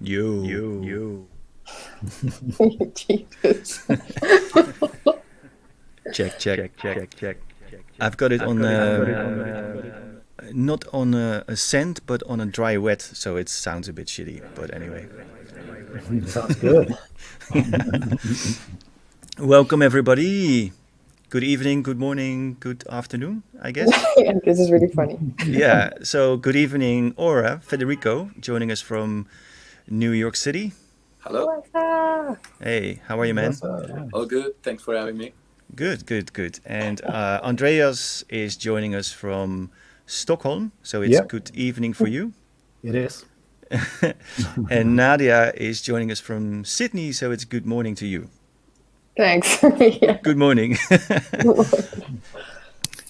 You. Jesus. Check. I've got it on not on a scent, but on a dry wet, so it sounds a bit shitty. But anyway, Sounds good. welcome everybody. Good evening, good morning, good afternoon, I guess. Yeah, this is really funny. Yeah, so good evening, OORA, Federico, joining us from New York City. Hello. What's up? Hey, how are you, man? All good. Thanks for having me. Good. And Andreas is joining us from Stockholm, so it's good evening for you. It is. And Nadia is joining us from Sydney, so it's good morning to you. Thanks. Yeah. Good morning.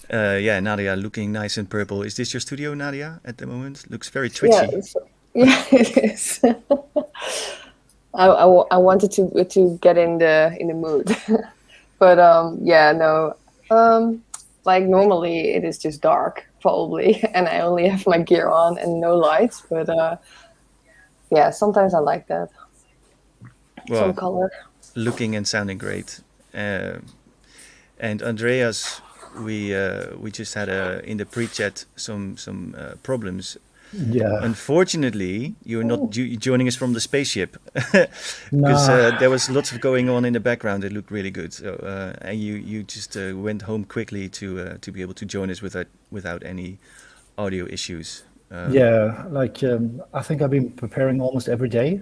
Yeah, Nadia looking nice and purple. Is this your studio, Nadia, at the moment? Looks very twitchy. Yeah, it is. I wanted to get in the mood. But like normally it is just dark probably, and I only have my gear on and no lights. But yeah, sometimes I like that. Well, some color. Looking and sounding great. And Andreas, we just had in the pre-chat some problems. Yeah. Unfortunately, you're not joining us from the spaceship because there was lots of going on in the background. It looked really good. So and you just went home quickly to be able to join us without any audio issues. I think I've been preparing almost every day,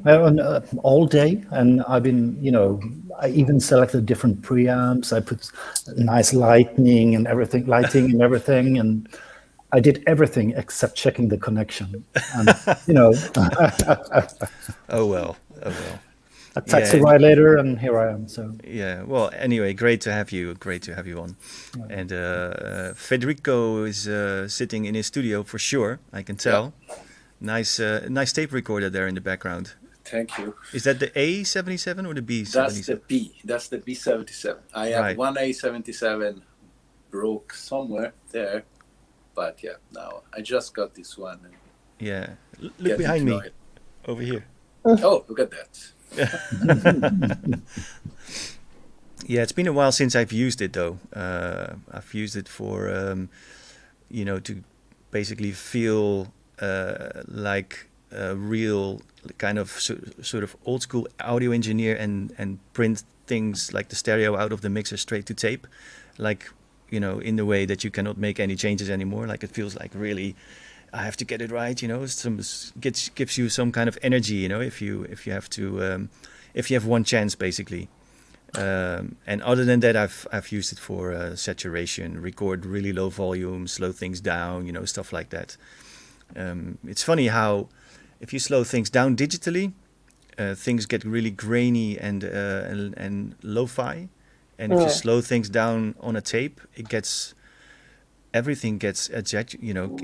all day, and I've been, I even selected different preamps. I put nice lighting and everything, and I did everything except checking the connection. And, Oh well. A taxi ride later, and here I am. So yeah. Well, anyway, great to have you on. Yeah. And Federico is sitting in his studio for sure. I can tell. Yeah. Nice tape recorder there in the background. Thank you. Is that the A77 or the B77? That's the B. That's the B77. I have one A77 broke somewhere there, but yeah, now I just got this one. Yeah. Look behind me. Over here. Oh, look at that. Yeah, it's been a while since I've used it though. I've used it for to basically feel like a real kind of sort of old school audio engineer and print things like the stereo out of the mixer straight to tape, like in the way that you cannot make any changes anymore. Like it feels like really I have to get it right, gives you some kind of energy, if you have to, if you have one chance, basically. And other than that, I've used it for saturation, record really low volume, slow things down, stuff like that. It's funny how if you slow things down digitally, things get really grainy and lo-fi, and if you slow things down on a tape, everything gets it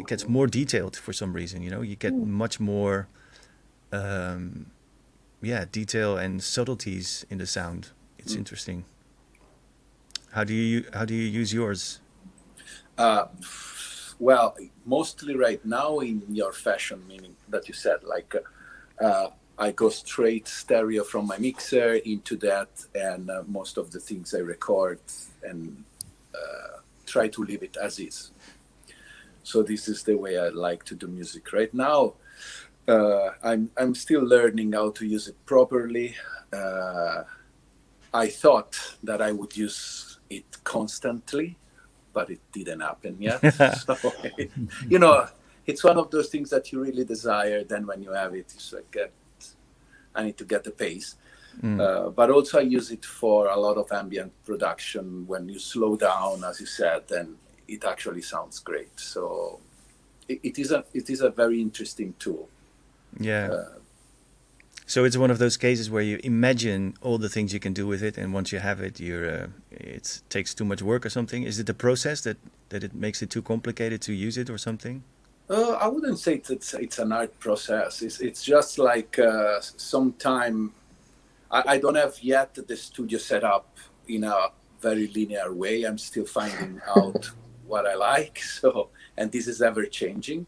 gets more detailed for some reason. You get much more detail and subtleties in the sound. It's interesting. How do you use yours? Well, mostly right now in your fashion, meaning that you said like I go straight stereo from my mixer into that, and most of the things I record and try to leave it as is. So this is the way I like to do music right now. I'm still learning how to use it properly. I thought that I would use it constantly, but it didn't happen yet. So, it's one of those things that you really desire. Then when you have it, it's like, I need to get the pace. But also I use it for a lot of ambient production. When you slow down, as you said, then it actually sounds great. So it is a very interesting tool. Yeah. So it's one of those cases where you imagine all the things you can do with it, and once you have it, it takes too much work or something. Is it the process that it makes it too complicated to use it or something? I wouldn't say it's an art process. It's just like sometime I don't have yet the studio set up in a very linear way. I'm still finding out what I like. So, and this is ever changing.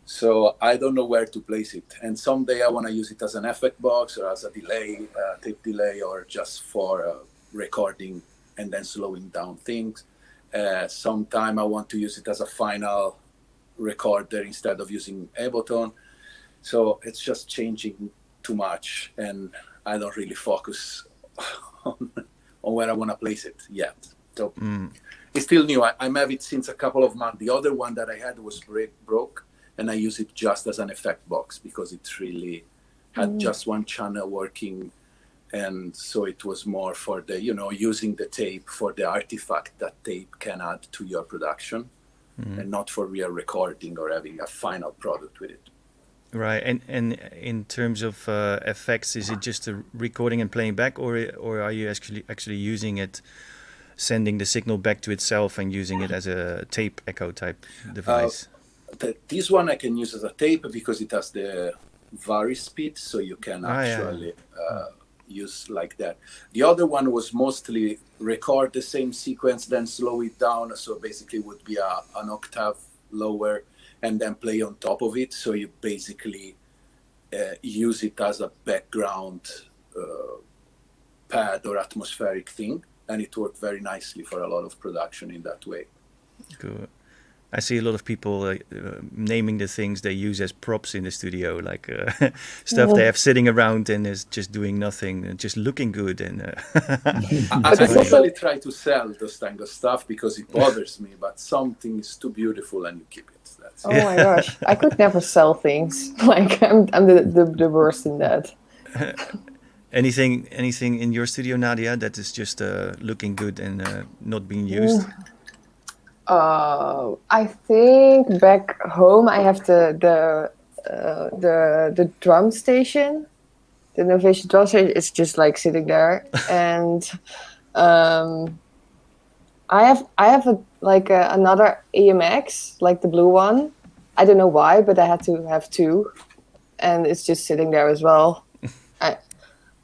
So I don't know where to place it. And someday I want to use it as an effect box or as a delay, tape delay, or just for recording and then slowing down things. Sometime I want to use it as a final recorder instead of using Ableton. So it's just changing too much, and I don't really focus on where I want to place it yet. So it's still new. I'm have it since a couple of months. The other one that I had was broke, and I use it just as an effect box because it really had just one channel working. And so it was more for the, using the tape for the artifact that tape can add to your production, and not for real recording or having a final product with it. Right. And in terms of effects, is it just a recording and playing back, or are you actually using it, sending the signal back to itself and using it as a tape echo type device? This one I can use as a tape because it has the vari speed, so you can actually use like that. The other one was mostly record the same sequence, then slow it down, so basically would be an octave lower, and then play on top of it. So you basically use it as a background pad or atmospheric thing, and it worked very nicely for a lot of production in that way. Cool. I see a lot of people naming the things they use as props in the studio, like stuff they have sitting around and is just doing nothing and just looking good. And I usually try to sell those kind of stuff because it bothers me, but something is too beautiful and you keep it. That's Oh my gosh, I could never sell things. Like I'm the worst in that. Anything in your studio, Nadia, that is just looking good and not being used? I think back home I have the drum station, the Novation drum station. It's just like sitting there, and I have another EMX, like the blue one. I don't know why, but I had to have two, and it's just sitting there as well. I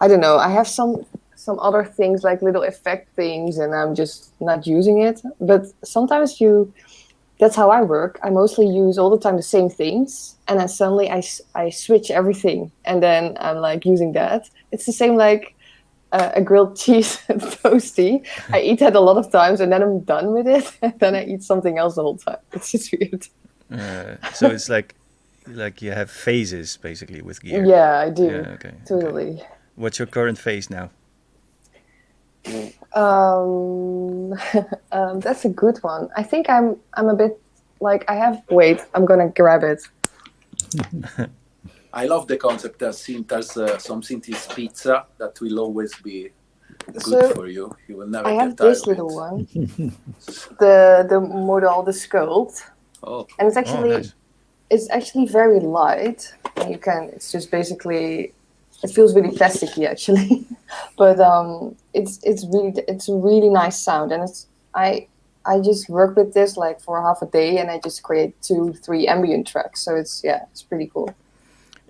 don't know. I have some other things like little effect things, and I'm just not using it. But sometimes that's how I work. I mostly use all the time the same things, and then suddenly I switch everything, and then I'm like using that. It's the same like a grilled cheese toasty. I eat that a lot of times, and then I'm done with it, and then I eat something else the whole time. It's just weird. So it's like you have phases basically with gear. Yeah, I do. Yeah, okay. Totally. Okay. What's your current phase now? That's a good one. I think I'm a bit like wait, I'm gonna grab it. I love the concept that there's some Cinti's pizza that will always be good for you. You will never I get have tired this of little it. one, the model, the sculpt, and it's actually nice. It's actually very light. And it's just basically. It feels really plasticky actually, but it's a really nice sound, and I just work with this like for half a day, and I just create 2-3 ambient tracks. So it's pretty cool.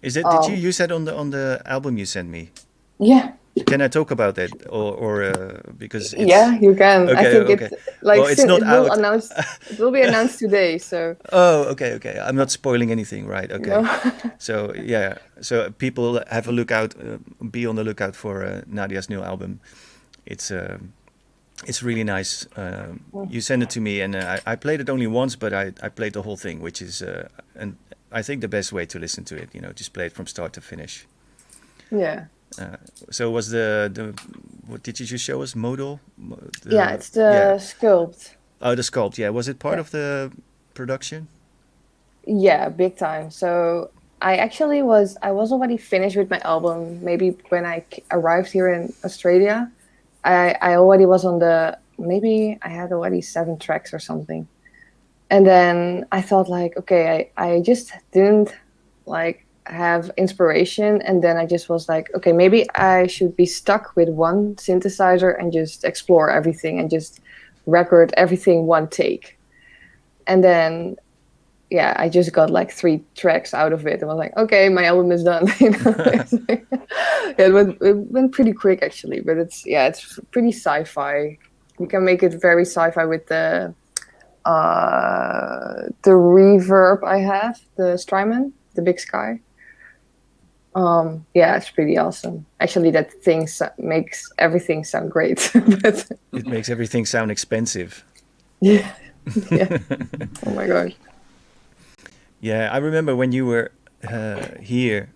Is it? Did you use that on the album you sent me? Yeah. Can I talk about that, or because it's... Yeah, you can. Okay, I think okay. it's not out. It will be announced today. So. Oh, okay. I'm not spoiling anything, right? Okay. No. So yeah, so people have a lookout. Be on the lookout for Nadia's new album. It's really nice. You sent it to me, and I played it only once, but I played the whole thing, which is and I think the best way to listen to it. Just play it from start to finish. Yeah. So was what did you just show us? Modal? It's the sculpt. Oh, the sculpt. Yeah, was it part of the production? Yeah, big time. So I was already finished with my album. Maybe when I arrived here in Australia, I already was on maybe I had already 7 tracks or something. And then I thought like, okay, I just didn't like have inspiration, and then I just was like, okay, maybe I should be stuck with one synthesizer and just explore everything and just record everything one take. And then I just got like 3 tracks out of it, and was like, okay, my album is done. It went pretty quick actually, but it's pretty sci-fi. You can make it very sci-fi with the the reverb I have, the Strymon, the Big Sky. Yeah, it's pretty awesome. Actually, that thing makes everything sound great. But It makes everything sound expensive. yeah, yeah. Oh my gosh. Yeah, I remember when you were here.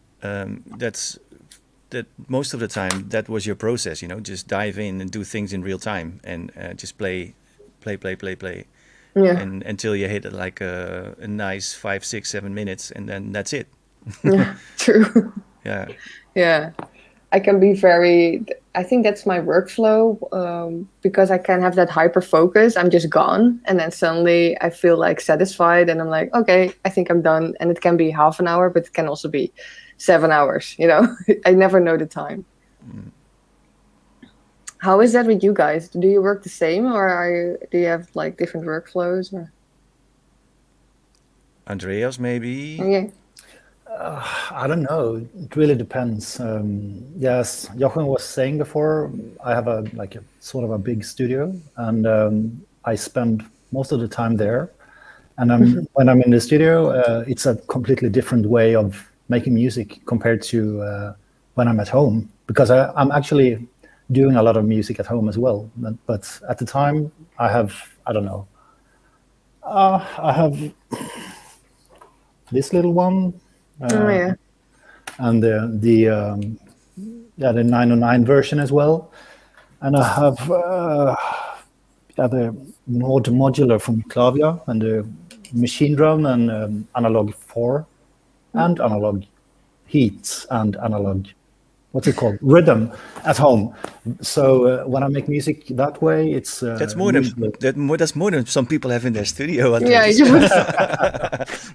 That most of the time that was your process. Just dive in and do things in real time and just play, Yeah, and until you hit like a nice 5, 6, 7 minutes, and then that's it. yeah, true. Yeah. Yeah, I can be I think that's my workflow, because I can have that hyper focus. I'm just gone, and then suddenly I feel like satisfied, and I'm like, okay, I think I'm done. And it can be half an hour, but it can also be 7 hours. I never know the time. Mm. How is that with you guys? Do you work the same, or do you have like different workflows? Or? Andreas, maybe. Okay. I don't know. It really depends. Yes, Jochen was saying before, I have a sort of a big studio, and I spend most of the time there. And when I'm in the studio, it's a completely different way of making music compared to when I'm at home, because I'm actually doing a lot of music at home as well. But at the time, I don't know. I have this little one. Oh yeah. And the 909 version as well, and I have the Nord modular from Clavia, and the machine drum, and analog 4, and analog heat, and analog rhythm at home. So when I make music that way, it's That's more than some people have in their studio. Yeah,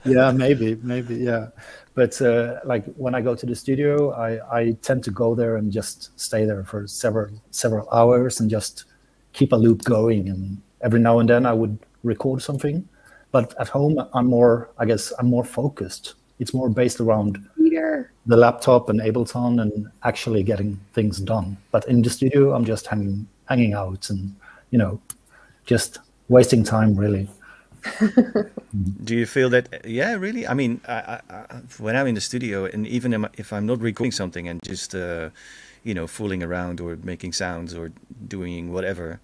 yeah, maybe, yeah. But like when I go to the studio, I tend to go there and just stay there for several hours and just keep a loop going. And every now and then I would record something. But at home, I'm more focused. It's more based around the laptop and Ableton and actually getting things done. But in the studio, I'm just hanging out and, just wasting time, really. Do you feel that? Yeah, really. I mean, I, when I'm in the studio, and even if I'm not recording something and just fooling around or making sounds or doing whatever,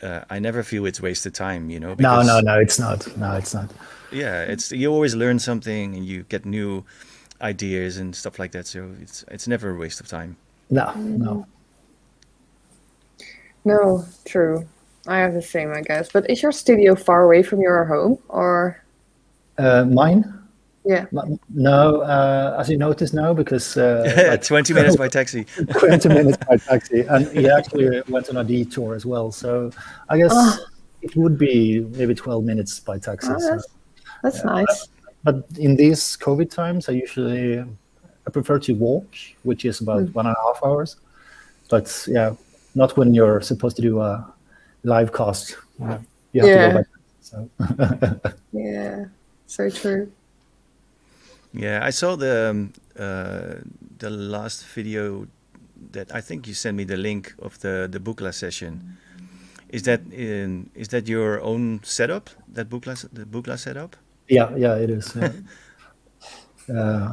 I never feel it's wasted time. Because, No, it's not. No, it's not. Yeah, you always learn something and you get new ideas and stuff like that. So it's never a waste of time. No. No, true. I have the same, I guess. But is your studio far away from your home, or? Mine? Yeah. No, as you notice now, because 20 minutes by taxi. 20 minutes by taxi, and he actually went on a detour as well. So I guess it would be maybe 12 minutes by taxi. That's nice. But in these COVID times, I prefer to walk, which is about 1.5 hours. But yeah, not when you're supposed to do a live cast. You have to go back. So. Yeah, so true. Yeah, I saw the last video that I think you sent me the link of the Buchla session. Is that your own setup? The Buchla setup? Yeah, it is. Yeah.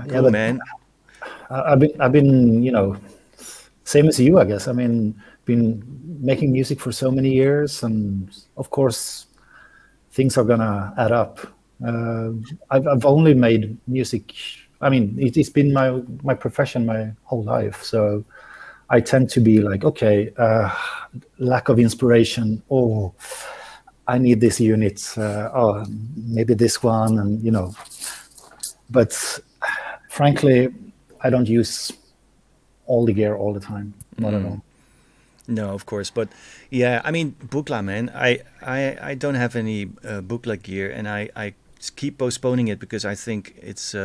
Cool, man. I've been same as you, I guess. I mean, been making music for so many years, and of course, things are gonna add up. I've only made music. I mean, it's been my profession my whole life. So I tend to be like, okay, lack of inspiration. Oh, I need this unit. Maybe this one, and But frankly, I don't use all the gear all the time. Not at all. No, of course, but yeah, I mean, Buchla, man. I don't have any Buchla gear, and I keep postponing it because I think it's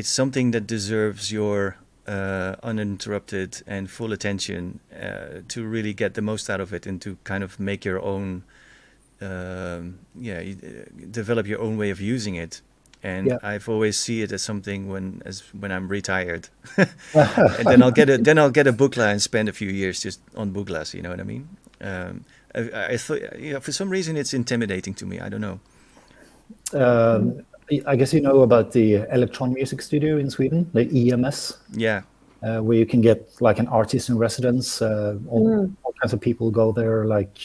something that deserves your uninterrupted and full attention to really get the most out of it and to kind of make your own, develop your own way of using it. And I've always see it as something when I'm retired, and then I'll get a Buchla and spend a few years just on Buchlas. You know what I mean? I thought, for some reason it's intimidating to me. I don't know. I guess you know about the electronic music studio in Sweden, the EMS. Yeah. Where you can get like an artist in residence. All kinds of people go there, like,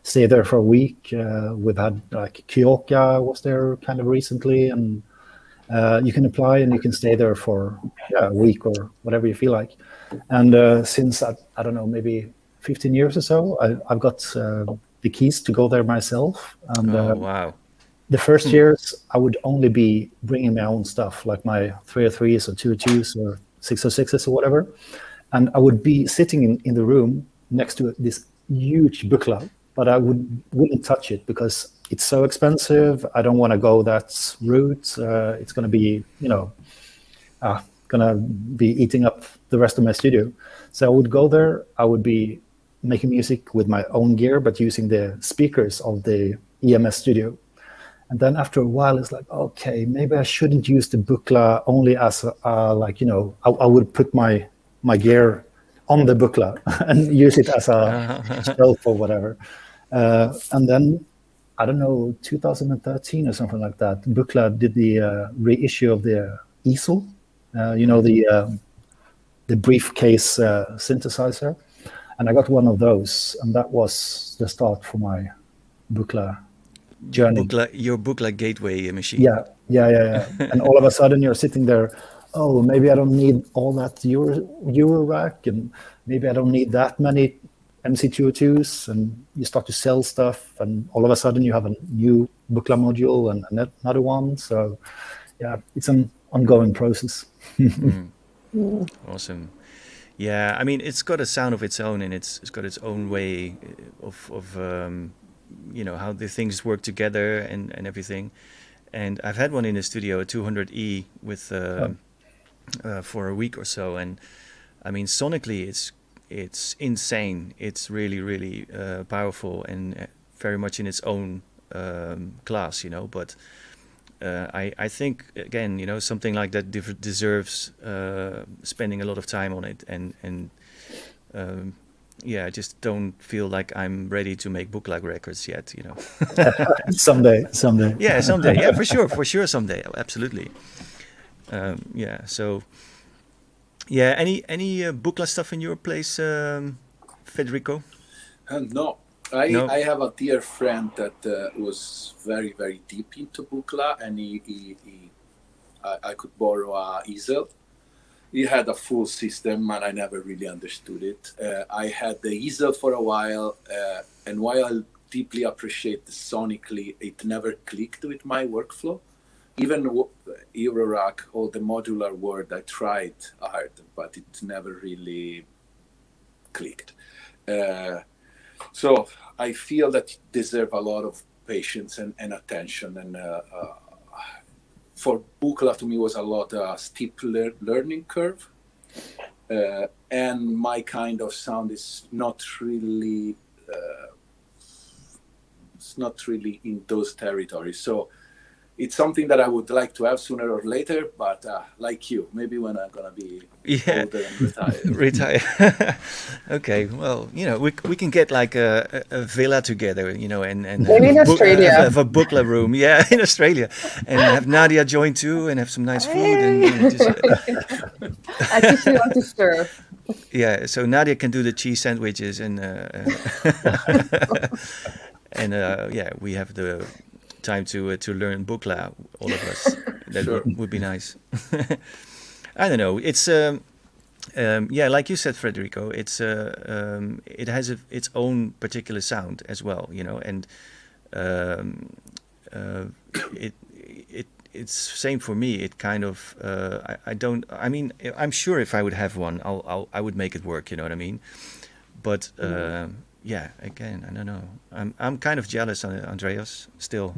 stay there for a week. We've had like Kyoka was there kind of recently, and you can apply and you can stay there for a week or whatever you feel like. And since I don't know, maybe 15 years or so, I've got the keys to go there myself. And wow. the first years I would only be bringing my own stuff, like my 303s or 202s or 606s or whatever, and I would be sitting in the room next to this huge booklet, but I wouldn't touch it because it's so expensive. I don't want to go that route. It's going to be, going to be eating up the rest of my studio. So I would go there. I would be making music with my own gear, but using the speakers of the EMS studio. And then after a while, it's like, okay, maybe I shouldn't use the booklet only as I would put my gear on the booklet and use it as a shelf or whatever. And then, I don't know, 2013 or something like that, booklet did the reissue of the easel, the briefcase synthesizer. And I got one of those, and that was the start for my booklet journey. Your booklet gateway machine. Yeah. And all of a sudden you're sitting there, oh, maybe I don't need all that Euro rack, and maybe I don't need that many MC202s, and you start to sell stuff, and all of a sudden you have a new booklet module and another one. So yeah, it's an ongoing process. Awesome. Yeah, I mean, it's got a sound of its own, and it's got its own way of how the things work together and everything. And I've had one in the studio, a 200E with for a week or so, and I mean, sonically it's insane. It's really, really powerful and very much in its own class, But I think, again, something like that deserves spending a lot of time on it, and I just don't feel like I'm ready to make booklet records yet, Someday. Yeah, someday. Yeah, for sure, someday. Absolutely. So. Yeah, any booklet stuff in your place, Federico? No. I have a dear friend that was very, very deep into booklet, and I could borrow a easel. He had a full system, and I never really understood it. I had the easel for a while, and while I deeply appreciate the sonically, it never clicked with my workflow. Even Eurorack or the modular world, I tried hard, but it never really clicked. So I feel that it deserves a lot of patience and attention. And for booklet, to me, was a lot steep learning curve. And my kind of sound is not really, in those territories. So it's something that I would like to have sooner or later, but like you, maybe when I'm gonna be older and retire. Okay, well, we can get like a villa together, and maybe in Australia, have a booklet room, in Australia, and have Nadia join too, and have some nice food, and just. I teach you how to serve. Yeah, so Nadia can do the cheese sandwiches, and we have the time to learn booklet, all of us. That would be nice. I don't know. It's like you said, Federico. It's it has its own particular sound as well, and it's same for me. It kind of I mean, I'm sure if I would have one, I would make it work. You know what I mean? But. Again, I don't know. I'm kind of jealous, Andreas, still.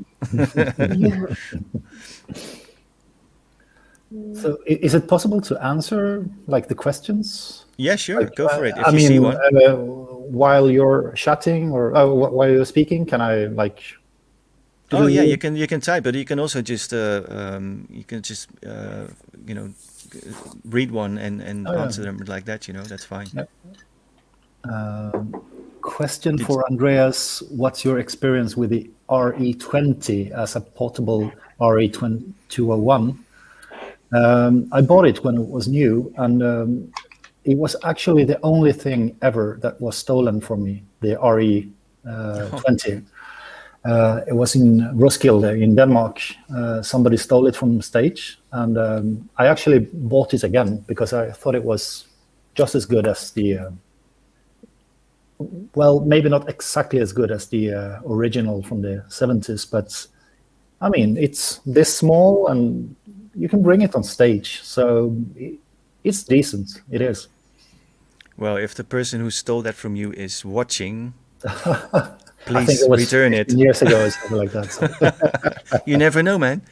So, is it possible to answer like the questions? Yeah, sure. Go for it. If you see one. While you're chatting or while you're speaking, can I like? Oh yeah, you can type, but you can also just read one and answer them like that. That's fine. Yeah. question for Andreas. What's your experience with the RE20 as a portable RE201? I bought it when it was new, and it was actually the only thing ever that was stolen from me, the RE20. It was in Roskilde in Denmark. Somebody stole it from stage, and I actually bought it again because I thought it was just as good as the, well, maybe not exactly as good as the original from the 70s, but I mean, it's this small and you can bring it on stage. So it's decent. It is. Well, if the person who stole that from you is watching, I think please it was return it. years ago or something like that. So. You never know, man.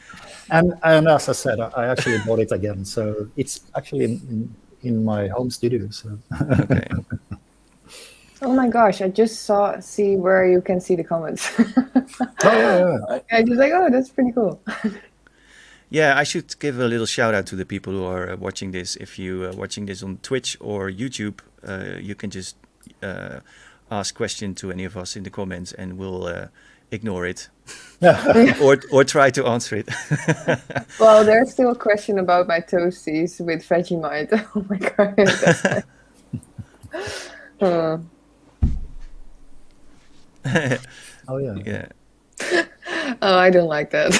And as I said, I actually bought it again. So it's actually in my home studio. So. Okay. Oh my gosh! I just see where you can see the comments. Yeah. I just like, oh, that's pretty cool. Yeah, I should give a little shout out to the people who are watching this. If you are watching this on Twitch or YouTube, you can just ask question to any of us in the comments, and we'll ignore it or try to answer it. Well, there's still a question about my toasties with Vegemite. Oh my god! That's Oh yeah. Yeah. Oh, I don't like that.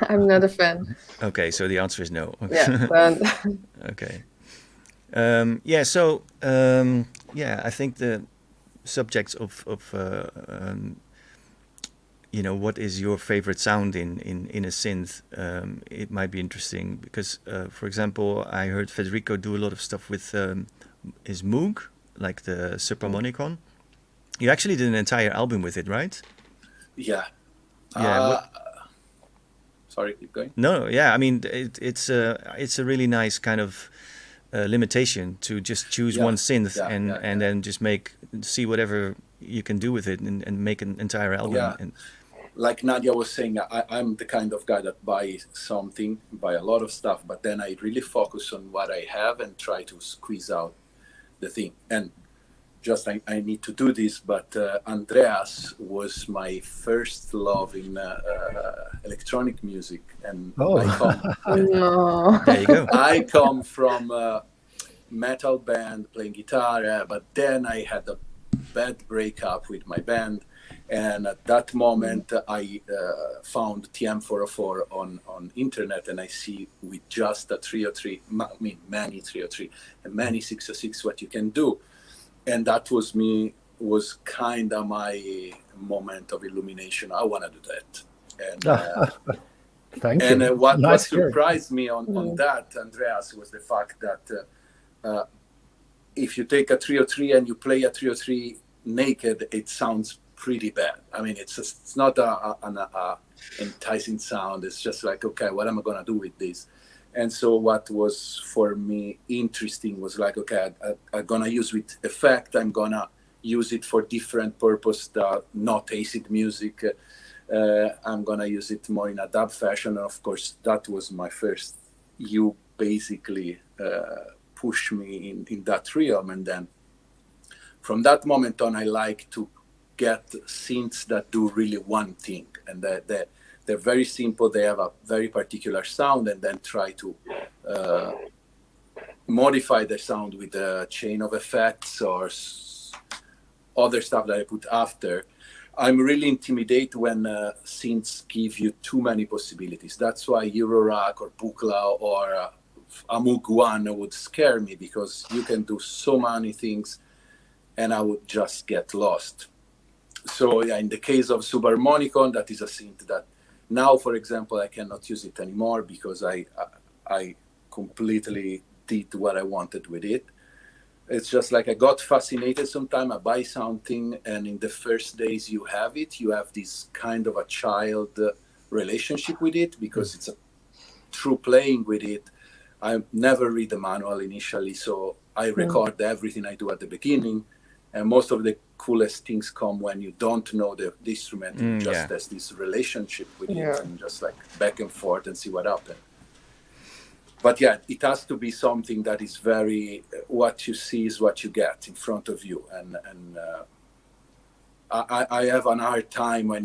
I'm not a fan. Okay, so the answer is no. Yeah. But Okay. I think the subjects of what is your favorite sound in a synth, it might be interesting because, for example, I heard Federico do a lot of stuff with his Moog, like the Supermonicon. You actually did an entire album with it, right? Yeah. Yeah. Sorry, keep going. No, yeah. I mean, it's a really nice kind of limitation to just choose one synth and then just see whatever you can do with it and make an entire album. Yeah. And like Nadia was saying, I'm the kind of guy that buy a lot of stuff, but then I really focus on what I have and try to squeeze out the thing. And just I need to do this, but Andreas was my first love in electronic music, and there you go. I come from a metal band playing guitar, but then I had a bad breakup with my band, and at that moment I found TM404 on internet, and I see with just a 303, many 303 and many 606 what you can do. And that was kind of my moment of illumination. I want to do that. And thank you. And what surprised me on that, Andreas, was the fact that if you take a 303 and you play a 303 naked, it sounds pretty bad. I mean, it's not an enticing sound. It's just like, okay, what am I going to do with this? And so what was for me interesting was like, okay, I'm going to use with effect. I'm going to use it for different purpose, not acid music. I'm going to use it more in a dub fashion. And of course, that was my first. You basically pushed me in that realm. And then from that moment on, I like to get synths that do really one thing. And they're very simple. They have a very particular sound, and then try to modify the sound with a chain of effects or other stuff that I put after. I'm really intimidated when synths give you too many possibilities. That's why Eurorack or Buchla or a Moog One would scare me, because you can do so many things and I would just get lost. So yeah, in the case of Supermonicon, that is a synth that now, for example, I cannot use it anymore because I completely did what I wanted with it. It's just like I got fascinated sometime. I buy something, and in the first days you have this kind of a child relationship with it, because it's a true playing with it. I never read the manual initially, so I record everything I do at the beginning. And most of the coolest things come when you don't know the instrument, and just has this relationship with it, and just like back and forth and see what happens. But yeah, it has to be something that is very, what you see is what you get in front of you. And I have an hard time when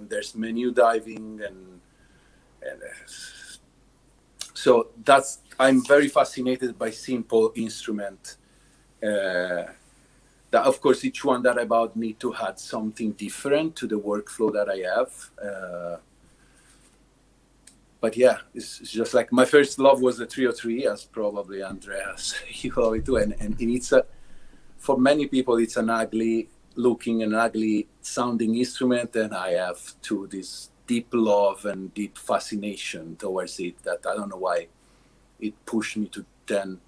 there's menu diving and so I'm very fascinated by simple instrument. That of course each one that I about need to add something different to the workflow that I have. But yeah, it's just like my first love was the 303, as probably Andreas you love it too, and it's for many people it's an ugly looking and ugly sounding instrument, and I have too this deep love and deep fascination towards it that I don't know why it pushed me to then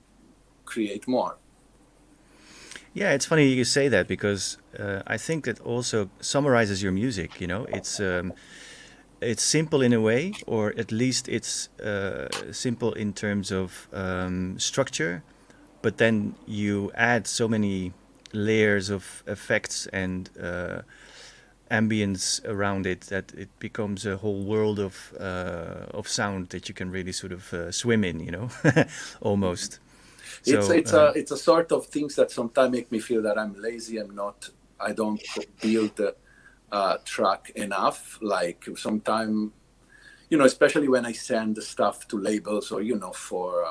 create more. Yeah, it's funny you say that because I think that also summarizes your music. It's simple in a way, or at least it's simple in terms of structure, but then you add so many layers of effects and ambience around it that it becomes a whole world of sound that you can really sort of swim in, almost. So, it's a sort of things that sometimes make me feel that I'm lazy. I don't build the track enough. Like sometimes, especially when I send the stuff to labels or for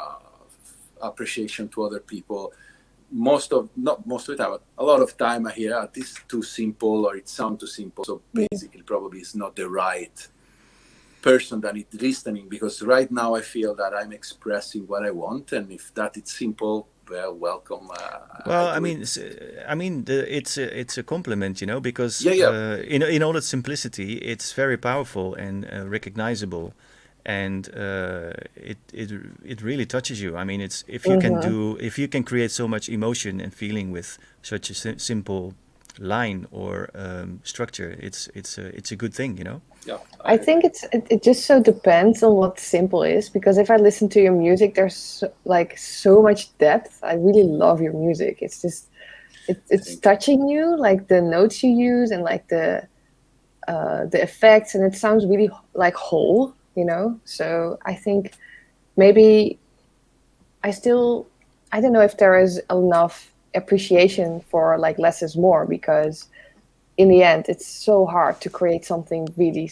appreciation to other people. Not most of the time, a lot of time I hear this is too simple or it sounds too simple. So basically, probably it's not the right person that is listening, because right now I feel that I'm expressing what I want, and if that is simple, well, welcome. It's a compliment, because Yeah. In all its simplicity, it's very powerful and recognizable, and it really touches you. I mean, it's if you can create so much emotion and feeling with such a simple line or structure, it's a good thing, Yeah, I think it just so depends on what simple is, because if I listen to your music, there's so much depth. I really love your music. It's just it's touching you, like the notes you use and like the effects, and it sounds really like whole, So I think maybe I don't know if there is enough appreciation for like less is more, because in the end, it's so hard to create something really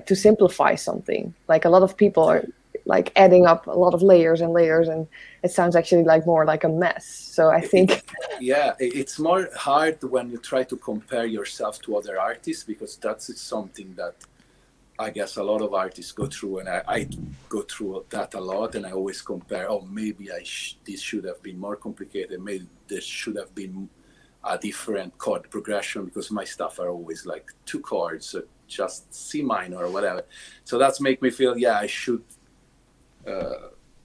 to simplify something. Like a lot of people are like adding up a lot of layers and layers, and it sounds actually like more like a mess. So I think it's more hard when you try to compare yourself to other artists, because that's something that I guess a lot of artists go through, and I go through that a lot, and I always compare. Oh, maybe this should have been more complicated. Maybe this should have been a different chord progression, because my stuff are always like 2 chords, so just C minor or whatever. So that's make me feel, I should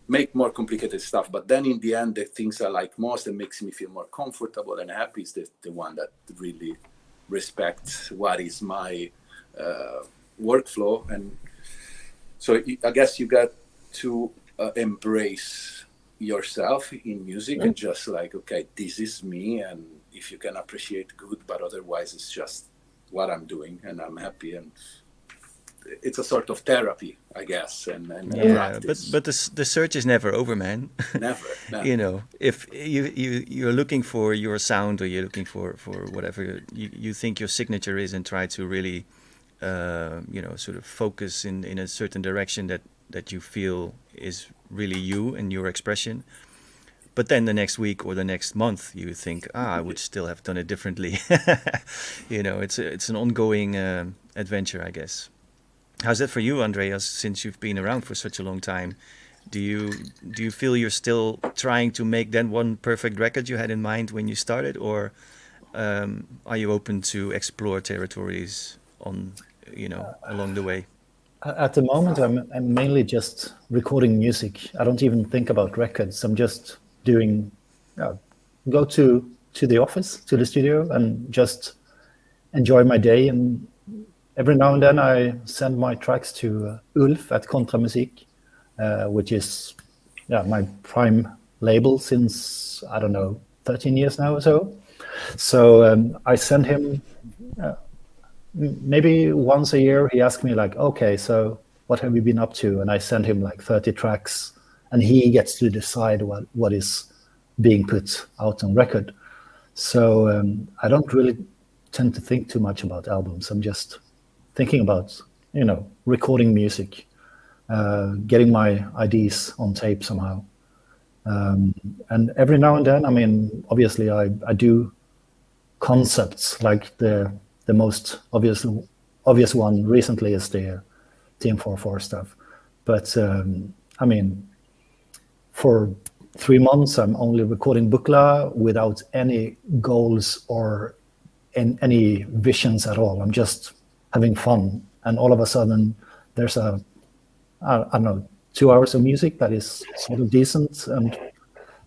make more complicated stuff. But then in the end, the things I like most and makes me feel more comfortable and happy is the one that really respects what is my workflow. And so I guess you got to embrace yourself in music and just like, okay, this is me, and if you can appreciate, good, but otherwise it's just what I'm doing and I'm happy, and it's a sort of therapy, I guess. And practice. But the search is never over, man. Never. If you're looking for your sound, or you're looking for whatever you think your signature is, and try to really sort of focus in a certain direction that you feel is really you and your expression. But then the next week or the next month, you think, I would still have done it differently. It's an ongoing adventure, I guess. How's that for you, Andreas? Since you've been around for such a long time, do you feel you're still trying to make that one perfect record you had in mind when you started, or are you open to explore territories along the way? At the moment, I'm mainly just recording music. I don't even think about records. I'm just doing, go to the office, to the studio, and just enjoy my day. And every now and then I send my tracks to Ulf at Kontramusik, which is my prime label since, 13 years now or so. So I send him, maybe once a year, he asks me like, okay, so what have you been up to? And I send him like 30 tracks, and he gets to decide what is being put out on record. So I don't really tend to think too much about albums. I'm just thinking about, recording music, getting my ideas on tape somehow. And every now and then, I mean, obviously I do concepts, like the most obvious one recently is the TM44 stuff. But I mean, for 3 months, I'm only recording Bukla without any goals or any visions at all. I'm just having fun. And all of a sudden, there's I don't know, 2 hours of music that is sort of decent and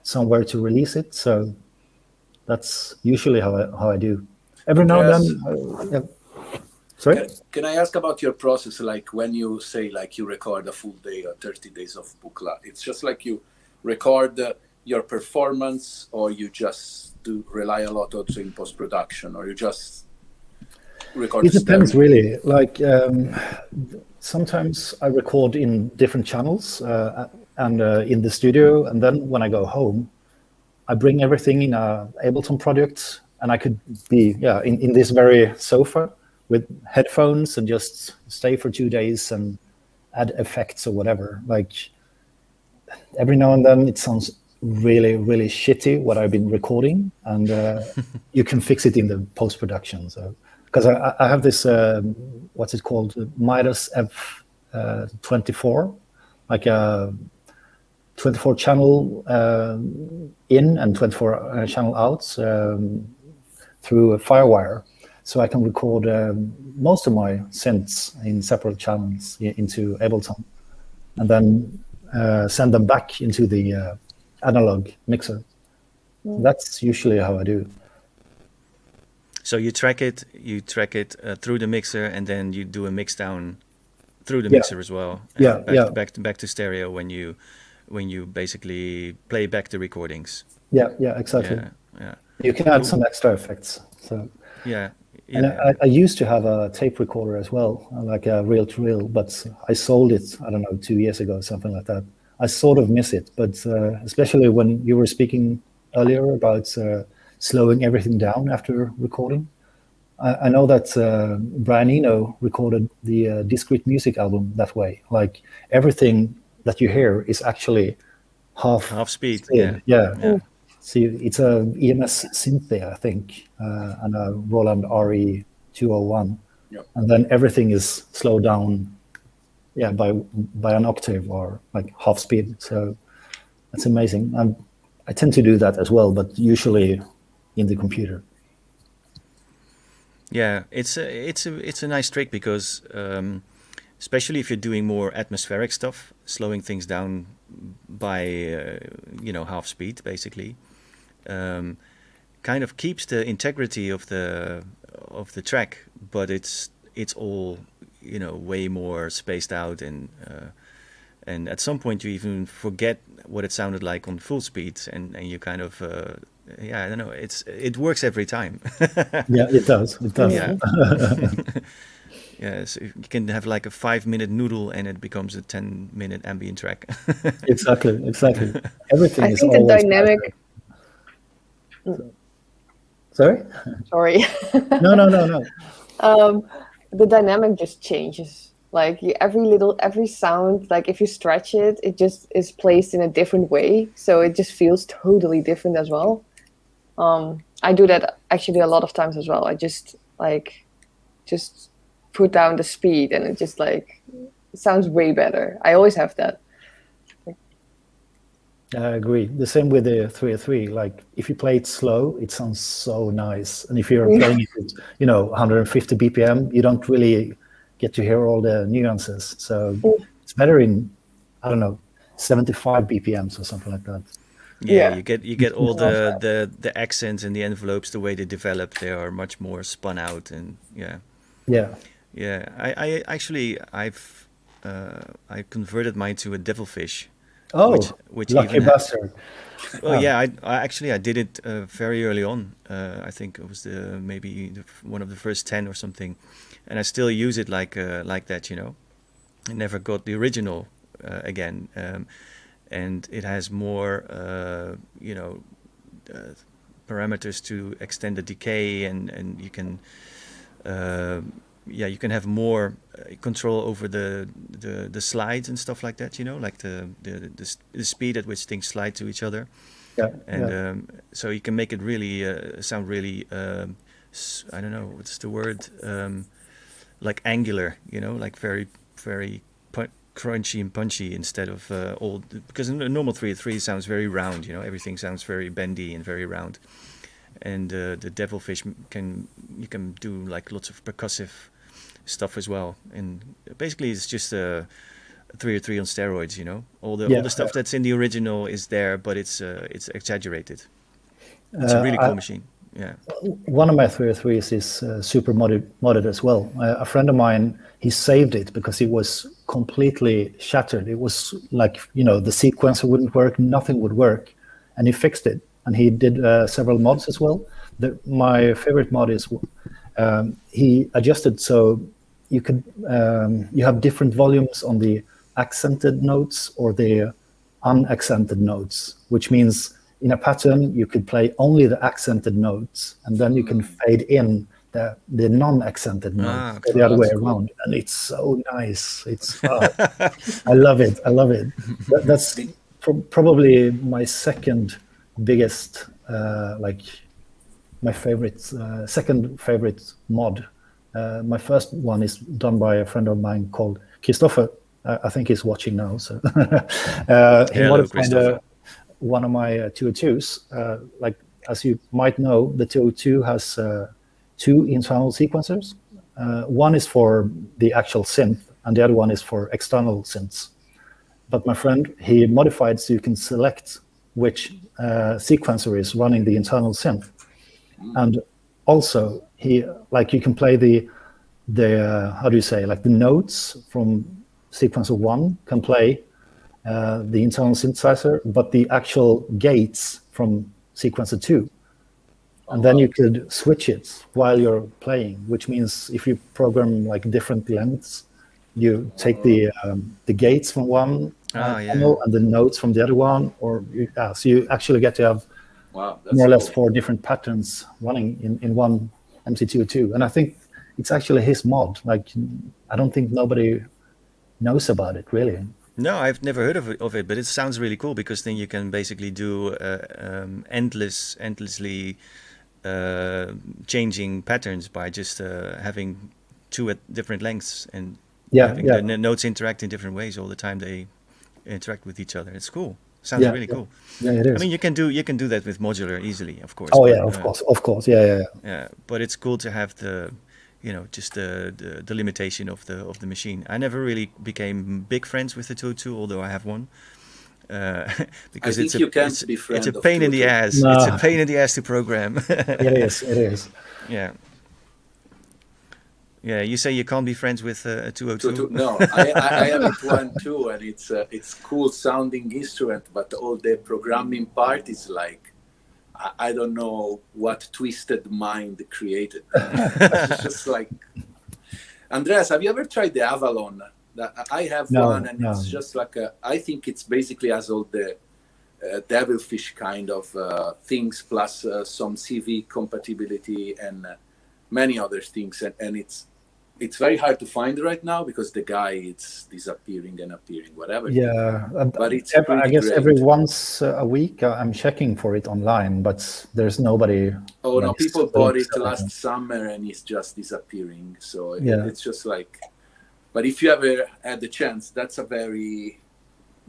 somewhere to release it. So that's usually how I do. Every now and then. Yeah. Sorry? Can I ask about your process? Like when you say like you record a full day or 30 days of Bukla, it's just like you record your performance, or you just do rely a lot also in post-production, or you just record? It depends really. Like sometimes I record in different channels and in the studio, and then when I go home, I bring everything in a Ableton project, and I could be in this very sofa with headphones and just stay for 2 days and add effects or whatever. Like every now and then it sounds really, really shitty what I've been recording, and you can fix it in the post-production. So, because I have this, what's it called? Midas F24, like a 24 channel in and 24 channel out through a Firewire. So I can record most of my synths in separate channels into Ableton, and then send them back into the analog mixer. So that's usually how I do. So you track it through the mixer, and then you do a mix down through the mixer as well. Back to stereo when you basically play back the recordings. Yeah, exactly. Yeah. You can add some extra effects. So yeah. And I used to have a tape recorder as well, like a reel-to-reel, but I sold it, I don't know, 2 years ago, something like that. I sort of miss it, but especially when you were speaking earlier about slowing everything down after recording. I know that Brian Eno recorded the Discrete Music album that way. Like everything that you hear is actually half speed. Yeah. See, it's a EMS Synth, I think, and a Roland RE 201, and then everything is slowed down, by an octave or like half speed. So that's amazing. I tend to do that as well, but usually in the computer. Yeah, it's a nice trick because especially if you're doing more atmospheric stuff, slowing things down by half speed basically. Kind of keeps the integrity of the track, but it's all way more spaced out, and at some point you even forget what it sounded like on full speed, and you kind of I don't know, it works every time. Yeah, it does. Yeah. Yeah, so you can have like a 5-minute noodle and it becomes a 10-minute ambient track. Exactly. Everything I is think the always dynamic. Sorry? Sorry. No. The dynamic just changes. Like every sound, like if you stretch it, it just is placed in a different way. So it just feels totally different as well. I do that actually a lot of times as well. I just put down the speed and it just it sounds way better. I always have that. I agree. The same with the 303. Like if you play it slow, it sounds so nice. And if you're playing it at 150 BPM, you don't really get to hear all the nuances. So it's better in 75 BPMs or something like that. Yeah. You get all the accents and the envelopes, the way they develop. They are much more spun out, and I actually I converted mine to a Devilfish. Oh, which lucky bastard. Well, yeah, I did it very early on. I think it was maybe one of the first 10 or something, and I still use it like that. I never got the original again, and it has more parameters to extend the decay, and you can you can have more control over the slides and stuff like that, like the speed at which things slide to each other. And so you can make it really sound really I don't know what's the word, like angular, like very very crunchy and punchy instead of because a normal 3-3 sounds very round, everything sounds very bendy and very round. And the Devilfish you can do like lots of percussive stuff as well. And basically it's just a 3-3 on steroids, all the stuff that's in the original is there, but it's exaggerated. It's a really cool machine. Yeah. One of my 303s is super modded as well. A friend of mine, he saved it because it was completely shattered. It was like, the sequencer wouldn't work, nothing would work, and he fixed it. And he did several mods as well. My favorite mod is he adjusted so you could you have different volumes on the accented notes or the unaccented notes, which means in a pattern you could play only the accented notes, and then you can fade in the non-accented notes, or the other way around, and it's so nice. It's I love it. That's probably my second biggest, like my favorite, second favorite mod. My first one is done by a friend of mine called Christopher. I think he's watching now. So he modified one of my 202s. Like, as you might know, the 202 has two internal sequencers. One is for the actual synth, and the other one is for external synths. But my friend, he modified so you can select which sequencer is running the internal synth. And also, you can play the how do you say, like the notes from sequencer 1 can play the internal synthesizer, but the actual gates from sequencer 2. And then you could switch it while you're playing, which means if you program like different lengths, you take the gates from one channel and the notes from the other one, so you actually get to have more or less 4 different patterns running in one MC202. And I think it's actually his mod. Like, I don't think nobody knows about it, really. No, I've never heard of it, but it sounds really cool, because then you can basically do endlessly changing patterns by just having 2 at different lengths, and having the notes interact in different ways all the time they interact with each other. It's cool. Sounds really cool. Yeah, it is. I mean, you can do that with modular easily, of course. Of course. Yeah. Yeah, but it's cool to have the just the limitation of the machine. I never really became big friends with the 202, although I have one. Because it's a pain in the ass. No. It's a pain in the ass to program. It is. Yeah. Yeah, you say you can't be friends with a 202? No, I have it one too, and it's cool sounding instrument, but all the programming part is like, I don't know what twisted mind created. It's just like, Andreas, have you ever tried the Avalon? I have one, and it's just like I think it's basically as all the Devilfish kind of things, plus some CV compatibility and many other things, and it's very hard to find right now because the guy it's disappearing and appearing, whatever. Yeah, but it's I guess great. Every once a week I'm checking for it online, but there's nobody. Oh no, people bought it last summer and it's just disappearing. So it's just like. But if you ever had the chance, that's a very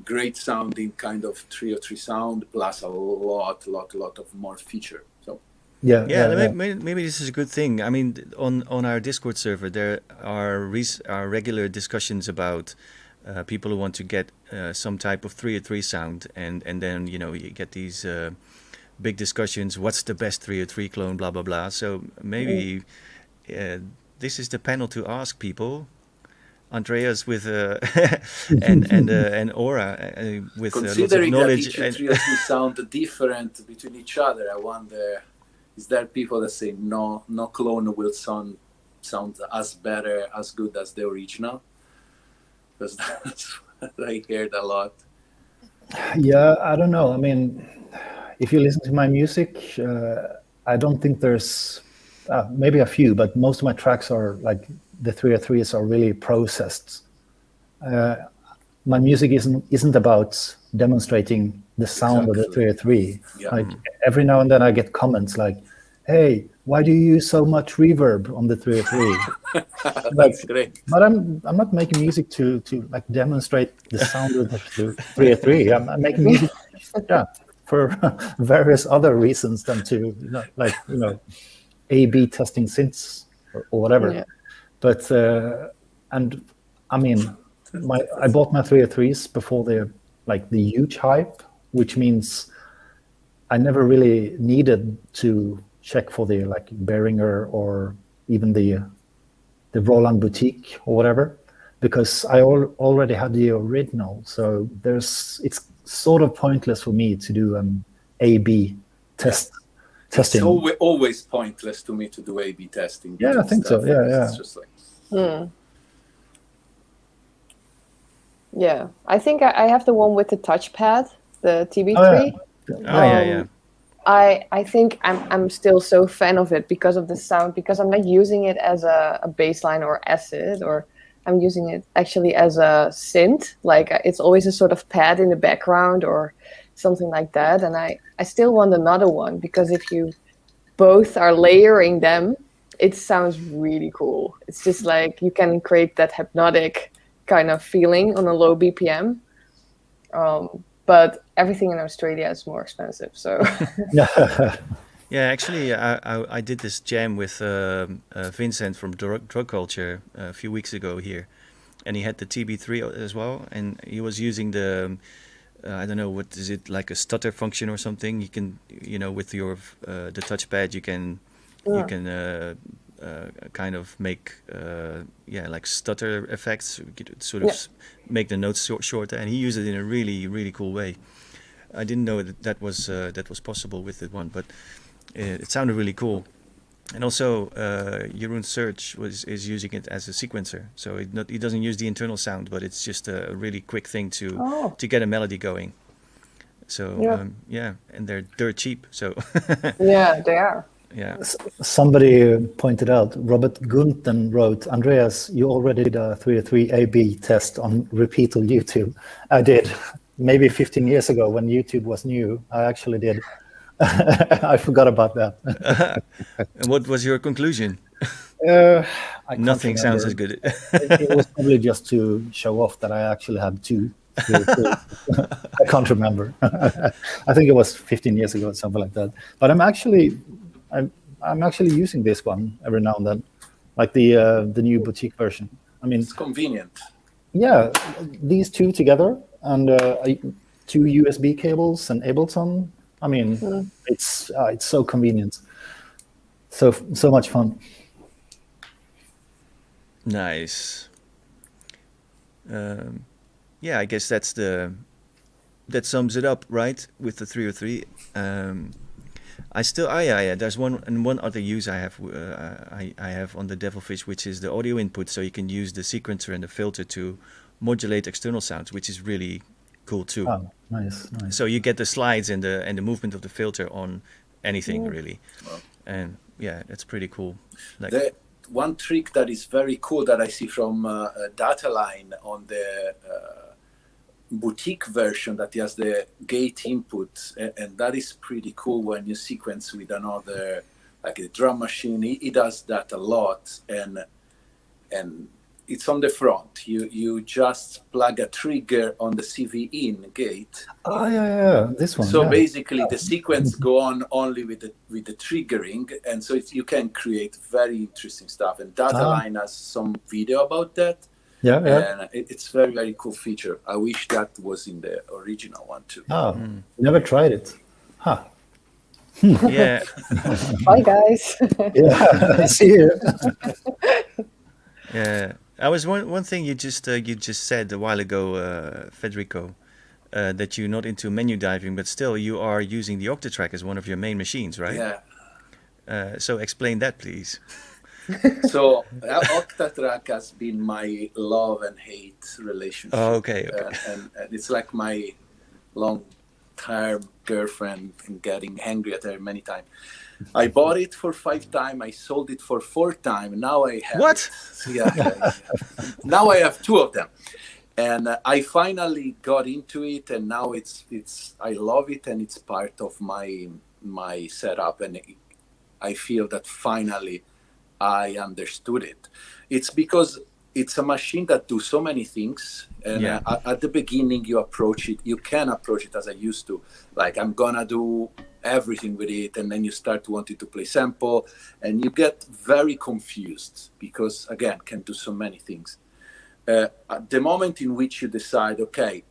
great sounding kind of 303 sound, plus a lot of more feature. So. Maybe this is a good thing. I mean, on our Discord server, there are regular discussions about people who want to get some type of 303 sound, and then you get these big discussions. What's the best 303 clone? Blah blah blah. So maybe this is the panel to ask people. Andreas with and OORA with lots of knowledge. Considering that each sound different between each other, I wonder. Is there people that say no clone will sound as better, as good as the original? Because that's what I heard a lot. Yeah, I don't know. I mean, if you listen to my music, I don't think there's maybe a few, but most of my tracks are like the 303s are really processed. My music isn't about demonstrating the sound of the 303. Yeah. Like every now and then I get comments like, "Hey, why do you use so much reverb on the 303?" That's great. But I'm not making music to like demonstrate the sound of the 303. I'm making music for various other reasons than to A/B testing synths or whatever. Yeah. But and I mean, I bought my 303s before the huge hype, which means I never really needed to check for the like Behringer or even the Roland Boutique or whatever, because I already had the original. So it's sort of pointless for me to do A/B testing. It's always pointless to me to do A/B testing. Yeah, I think so. Yeah. It's just like... Yeah, I think I have the one with the touchpad, the TB3. Yeah. I think I'm still so fan of it because of the sound, because I'm not using it as a bass line or acid, or I'm using it actually as a synth. Like it's always a sort of pad in the background or something like that. And I still want another one, because if you both are layering them, it sounds really cool. It's just like you can create that hypnotic kind of feeling on a low BPM. But everything in Australia is more expensive, so. Yeah, actually, I did this jam with Vincent from Drug Culture a few weeks ago here, and he had the TB3 as well, and he was using the I don't know, what is it, like a stutter function or something? You can, with your the touchpad, you can kind of make like stutter effects, sort of make the notes shorter, and he used it in a really, really cool way. I didn't know that was possible with it one, but it sounded really cool. And also Jeroen Search is using it as a sequencer, so he doesn't use the internal sound, but it's just a really quick thing to get a melody going. So and they're dirt cheap, so Yeah, they are. Yeah. Somebody pointed out, Robert Gunten wrote, "Andreas, you already did a 303 A/B test on repeat on YouTube." I did. Maybe 15 years ago when YouTube was new, I actually did. I forgot about that. And what was your conclusion? Nothing sounds as good. It was probably just to show off that I actually had two. I can't remember. I think it was 15 years ago or something like that. But I'm actually using this one every now and then, like the new boutique version. I mean, it's convenient. Yeah, these two together and 2 USB cables and Ableton. I mean, it's so convenient. So much fun. Nice. Yeah, I guess that sums it up, right? With the 303. There's one other use I have on the Devilfish, which is the audio input. So you can use the sequencer and the filter to modulate external sounds, which is really cool too. Oh, nice. So you get the slides and the movement of the filter on anything really, and yeah, that's pretty cool. Like, the one trick that is very cool that I see from Data Line on the boutique version, that has the gate input, and that is pretty cool when you sequence with another, like a drum machine. He does that a lot, and it's on the front. You just plug a trigger on the CV in gate. Oh yeah, this one. So basically, the sequence go on only with the triggering, and so you can create very interesting stuff. And Data Line has some video about that. Yeah. And it's very, very cool feature. I wish that was in the original one too. Oh, never tried it. Huh. Yeah. Bye, guys. Yeah. See you. Yeah. I was one thing you just said a while ago, Federico, that you're not into menu diving, but still you are using the Octatrack as one of your main machines, right? Yeah. So explain that, please. So Octatrack has been my love and hate relationship. Oh, okay. And it's like my long her girlfriend and getting angry at her many times. I bought it for 5 times. I sold it for 4 times. Now I have What? it. Yeah. Now I have 2 of them, and I finally got into it. And now it's I love it, and it's part of my setup. And I feel that finally I understood it. It's because it's a machine that do so many things. And at the beginning, you can approach it as I used to. Like, I'm gonna do everything with it, and then you start wanting to play sample, and you get very confused because, again, can do so many things. At the moment in which you decide, okay,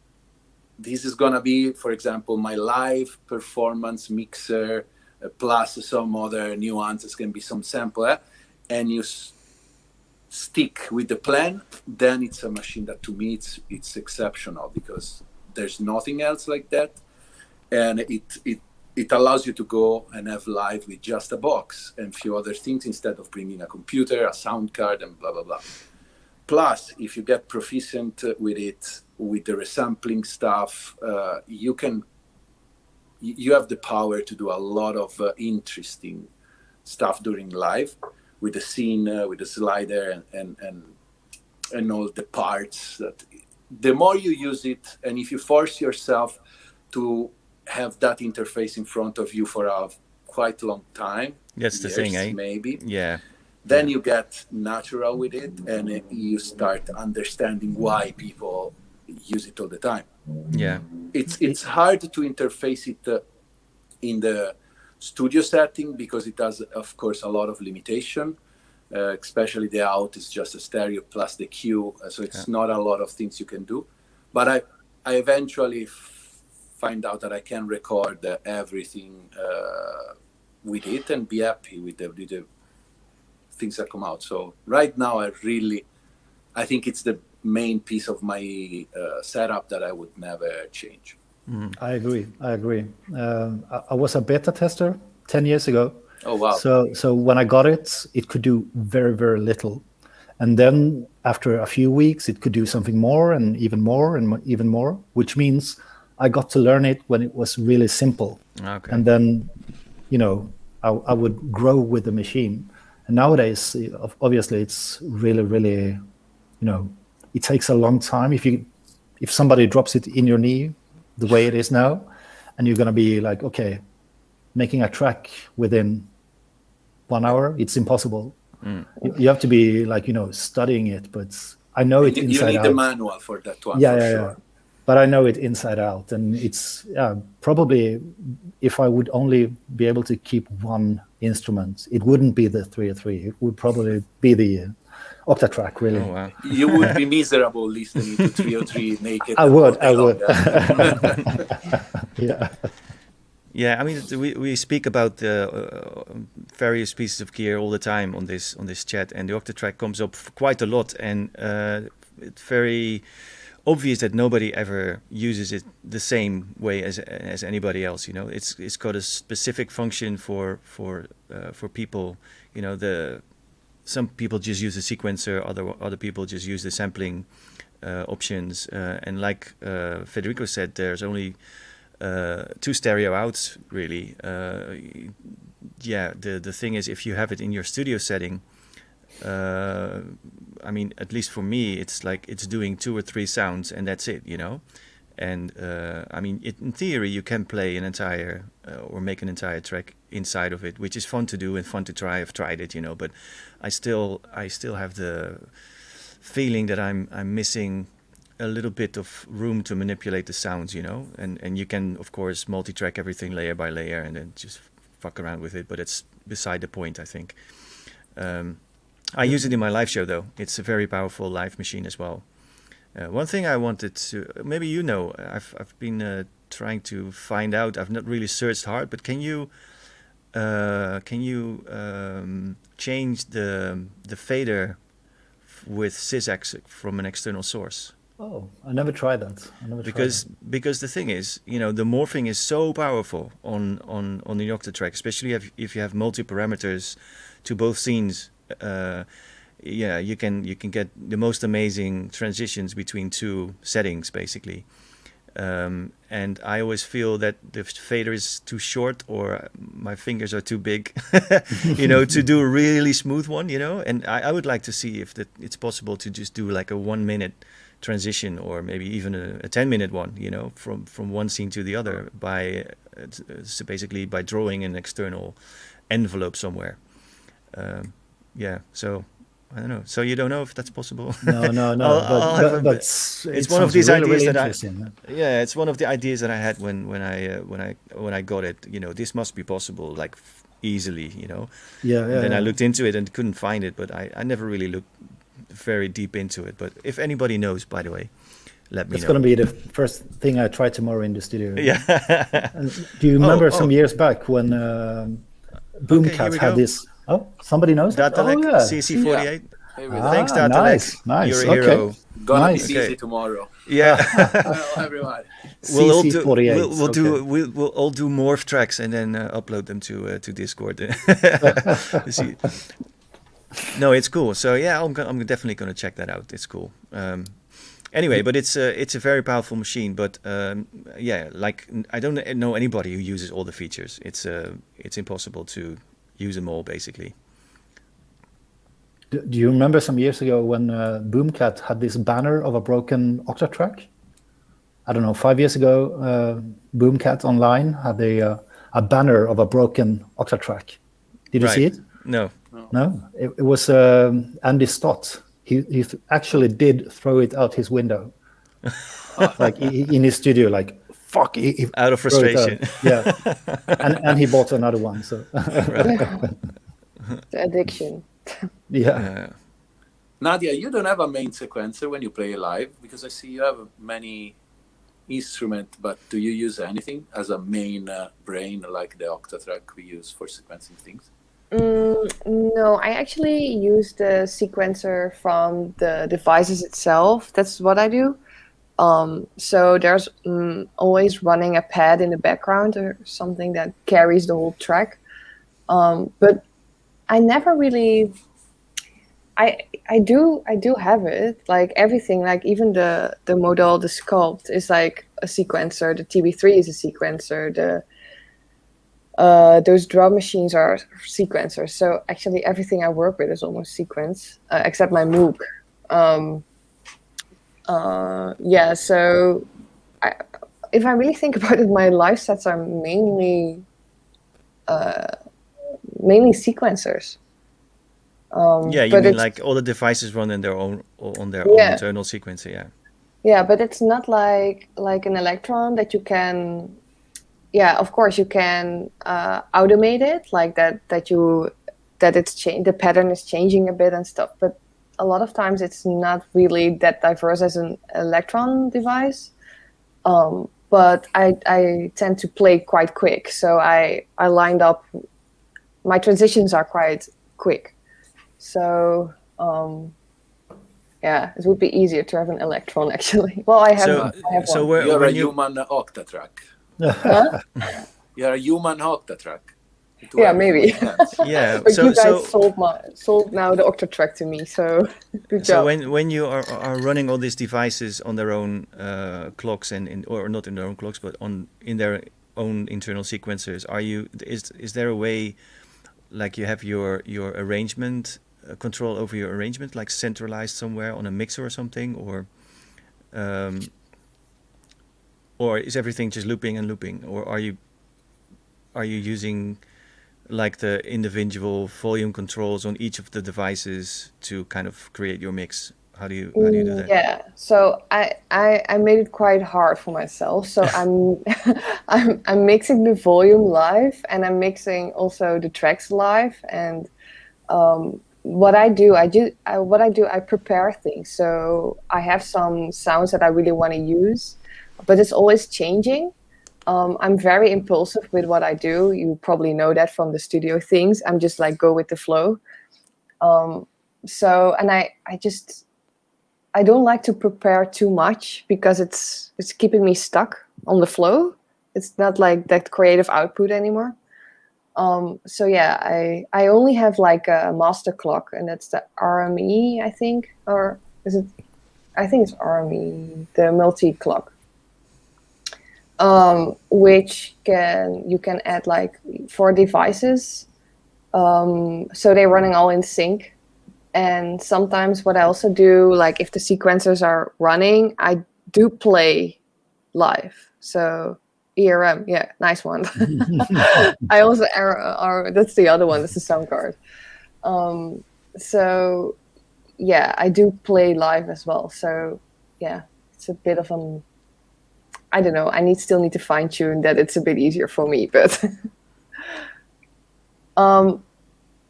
this is gonna be, for example, my live performance mixer, plus some other nuances, can be some sample, and you stick with the plan, then it's a machine that to me it's exceptional, because there's nothing else like that, and it allows you to go and have live with just a box and a few other things instead of bringing a computer, a sound card, and blah blah blah. Plus, if you get proficient with it, with the resampling stuff, you have the power to do a lot of interesting stuff during live, with the scene, with the slider, and all the parts. That the more you use it, and if you force yourself to have that interface in front of you for a quite long time, that's the thing, eh? Maybe. Yeah. Then you get natural with it, and you start understanding why people use it all the time. Yeah. It's hard to interface it in the studio setting, because it has, of course, a lot of limitation, especially the out is just a stereo plus the Q, so it's not a lot of things you can do. But I eventually find out that I can record everything with it and be happy with the things that come out. So right now I think it's the main piece of my setup that I would never change. I agree. I was a beta tester 10 years ago. Oh, wow. So when I got it, it could do very, very little. And then after a few weeks, it could do something more and even more and even more, which means I got to learn it when it was really simple. Okay. And then, I would grow with the machine. And nowadays, obviously, it's really, really, it takes a long time. If somebody drops it in your knee, the way it is now, and you're going to be like, okay, making a track within 1 hour, it's impossible. You have to be like, studying it, but I know it inside out. You need the manual for that one, sure. But I know it inside out, and it's probably, if I would only be able to keep one instrument, it wouldn't be the 303. It would probably be the Octatrack, really. Oh, wow. You would be miserable listening to 303 naked. I would. Yeah. Yeah, I mean, we speak about various pieces of gear all the time on this chat, and the Octatrack comes up quite a lot, and it's very obvious that nobody ever uses it the same way as anybody else. It's got a specific function for people. Some people just use the sequencer, other people just use the sampling options, and like Federico said, there's only 2 stereo outs, really. The thing is, if you have it in your studio setting, I mean, at least for me, it's like it's doing 2 or 3 sounds, and that's it, And I mean, in theory, you can play an entire or make an entire track inside of it, which is fun to do and fun to try. I've tried it, but I still have the feeling that I'm missing a little bit of room to manipulate the sounds, and you can, of course, multi-track everything layer by layer and then just fuck around with it, but it's beside the point, I think. I use it in my live show, though. It's a very powerful live machine as well. One thing I wanted to, maybe I've been trying to find out. I've not really searched hard, but can you change the fader with sysax from an external source? Oh, I never tried that. Because the thing is, the morphing is so powerful on the Octatrack, especially if you have multi-parameters to both scenes. You can get the most amazing transitions between 2 settings, basically. And I always feel that the fader is too short or my fingers are too big, to do a really smooth one, And I would like to see if it's possible to just do like a 1 minute transition or maybe even a 10-minute one, from one scene to the other so basically by drawing an external envelope somewhere. So I don't know. So you don't know if that's possible? No. But it's one of these really, ideas really that interesting. it's one of the ideas that I had when I got it. This must be possible, like easily. Yeah. Then I looked into it and couldn't find it, but I never really looked very deep into it. But if anybody knows, by the way, let me know. It's going to be the first thing I try tomorrow in the studio. Yeah. And do you remember some years back when Boomcat had this? Oh, somebody knows that? Datalek Oh, yeah. CC48. Yeah. Thanks, Datalek. Nice. You're a hero. Gonna Nice. be busy tomorrow. Yeah. Hello, everyone. CC48. We'll all do morph tracks and then upload them to Discord. No, it's cool. So yeah, I'm definitely going to check that out. It's cool. Anyway, but it's a very powerful machine. But like I don't know anybody who uses all the features. It's impossible to use them all, basically. Do you remember some years ago when Boomcat had this banner of a broken Octatrack? I don't know, 5 years ago, Boomcat online had a banner of a broken Octatrack. Did you see it? No. It was Andy Stott. He actually did throw it out his window, like in his studio, like fuck. He out of frustration. Yeah, and he bought another one. So The addiction. Yeah. Nadia, you don't have a main sequencer when you play live, because I see you have many instruments, but do you use anything as a main brain like the Octatrack we use for sequencing things? No, I actually use the sequencer from the devices itself. That's what I do. So there's always running a pad in the background or something that carries the whole track. But I never really. I do have it. Like everything, like even the model, the sculpt is like a sequencer. The TB3 is a sequencer. Those drum machines are sequencers. So actually everything I work with is almost sequence, except my Moog. So if I really think about it, my live sets are mainly sequencers. You mean like all the devices run in on their own internal sequencer, yeah. Yeah, but it's not like an Electron that you can. Yeah, of course you can automate it like that the pattern is changing a bit and stuff. But a lot of times it's not really that diverse as an Electron device. But I tend to play quite quick, so I lined up. My transitions are quite quick. So, it would be easier to have an Electron, actually. Well, I have one. You're a human Octatrack. Huh? You're a human Octatrack. Yeah, maybe. Yeah. But you guys sold now the Octatrack to me, so good job. So when you are running all these devices on their own clocks or not in their own clocks, but in their own internal sequencers, is there a way, like you have your arrangement control over your arrangement, like centralized somewhere on a mixer or something, or is everything just looping and looping, or are you using like the individual volume controls on each of the devices to kind of create your mix? How do you do that? Yeah, so I made it quite hard for myself. So I'm mixing the volume live, and I'm mixing also the tracks live. And what I do, I prepare things. So I have some sounds that I really want to use, but it's always changing. I'm very impulsive with what I do. You probably know that from the studio things. I'm just like go with the flow. I don't like to prepare too much because it's keeping me stuck on the flow. It's not like that creative output anymore. I only have like a master clock, and that's the RME, I think, or is it? I think it's RME, the multi clock. which you can add like 4 devices. So they're running all in sync. And sometimes what I also do, like if the sequencers are running, I do play live. So ERM, yeah, nice one. I also that's the other one. That's the sound card. So yeah, I do play live as well. So yeah, it's a bit of I don't know. I still need to fine tune that. It's a bit easier for me, but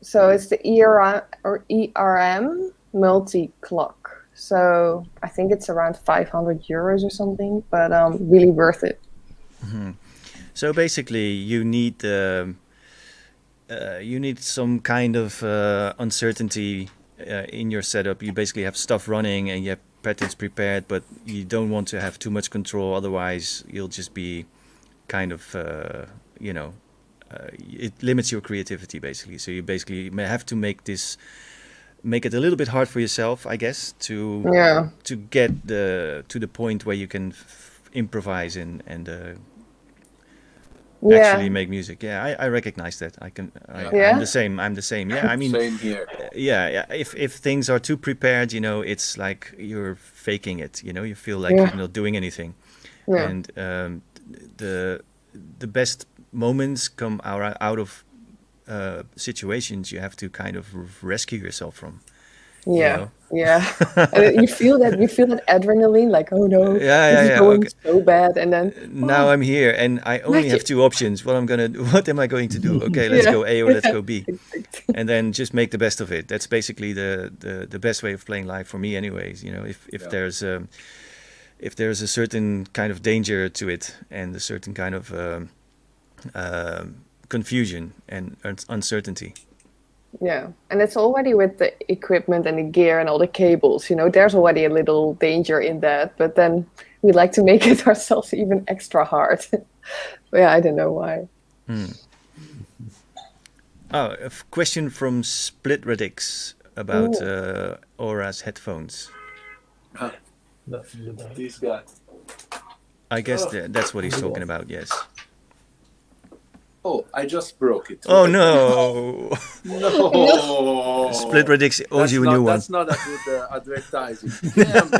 so it's the ERM multi clock. So I think it's around 500 euros or something, but really worth it. Mm-hmm. So basically, you need some kind of uncertainty in your setup. You basically have stuff running and you have patterns prepared, but you don't want to have too much control. Otherwise, you'll just be kind of, it limits your creativity basically. So you basically may have to make it a little bit hard for yourself, I guess, to get to the point where you can improvise and actually make music. Yeah, I recognize that. I'm the same. Yeah, I mean, same here. Yeah. If things are too prepared, it's like you're faking it. You feel like you're not doing anything. Yeah. And the best moments come out of situations you have to kind of rescue yourself from. Yeah. And you feel that adrenaline, like, oh no, this is going so bad, and then now I'm here and I only have 2 options. What am I going to do? Okay, let's go A or let's go B, and then just make the best of it. That's basically the best way of playing live for me, anyways. If there's a certain kind of danger to it and a certain kind of confusion and uncertainty. Yeah, and it's already with the equipment and the gear and all the cables, there's already a little danger in that, but then we like to make it ourselves even extra hard. Yeah, I don't know why. Oh, a question from Split Radix about OORA's headphones. This guy. I guess that's what he's talking about, yes. Oh, I just broke it. Oh, no. No. Split Radix owes you a new one. That's not a good advertising. Damn,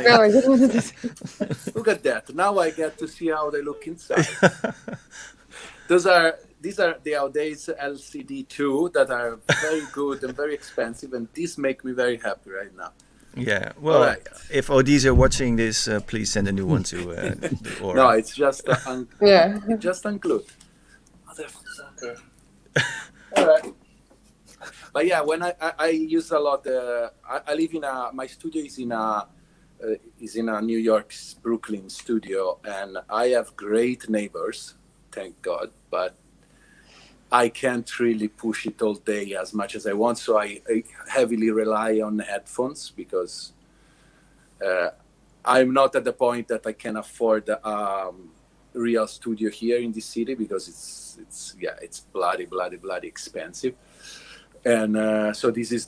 look at that. Now I get to see how they look inside. These are the Audace LCD2 that are very good and very expensive, and these make me very happy right now. Yeah, well, if ODs are watching this, please send a new one to the OORA. No, it's just just unglued. Motherfucker. All right. But yeah, when I use a lot, I live my studio is in a New York's Brooklyn studio, and I have great neighbors, thank God, but I can't really push it all day as much as I want, so I heavily rely on headphones because I'm not at the point that I can afford a real studio here in the city because it's bloody expensive, and so this is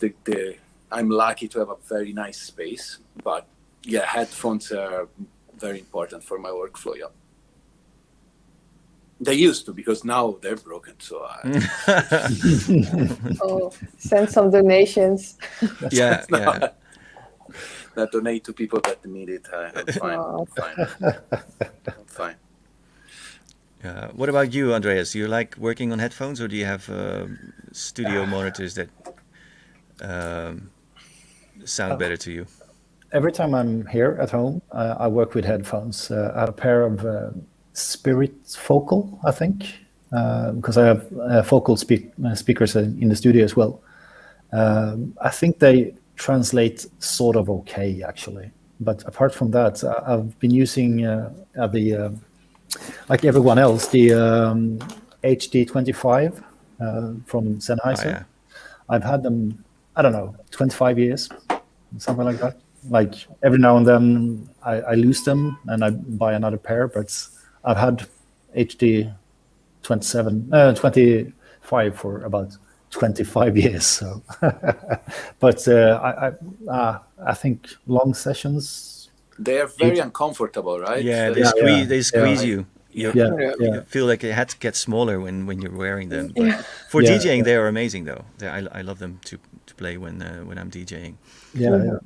I'm lucky to have a very nice space, but yeah, headphones are very important for my workflow. Yeah. They used to, because now they're broken. So send some donations. Yeah. That donate to people that need it. I'm fine. I'm fine. What about you, Andreas? Do you like working on headphones, or do you have studio monitors that sound better to you? Every time I'm here at home, I work with headphones. I have a pair of Spirit Focal, I think, because I have focal speakers in the studio as well. I think they translate sort of okay, actually. But apart from that, I've been using like everyone else, the HD25 from Sennheiser. Oh, yeah. I've had them, I don't know, 25 years, something like that. Like every now and then I lose them and I buy another pair, but I've had HD 25 for about 25 years. So, but I think long sessions. They are very uncomfortable, right? Yeah, So they squeeze you. You Yeah. feel like your head gets smaller when you're wearing them. But Yeah. for Yeah, DJing, yeah. they are amazing though. I love them to play when I'm DJing. Yeah, Mhm. yeah.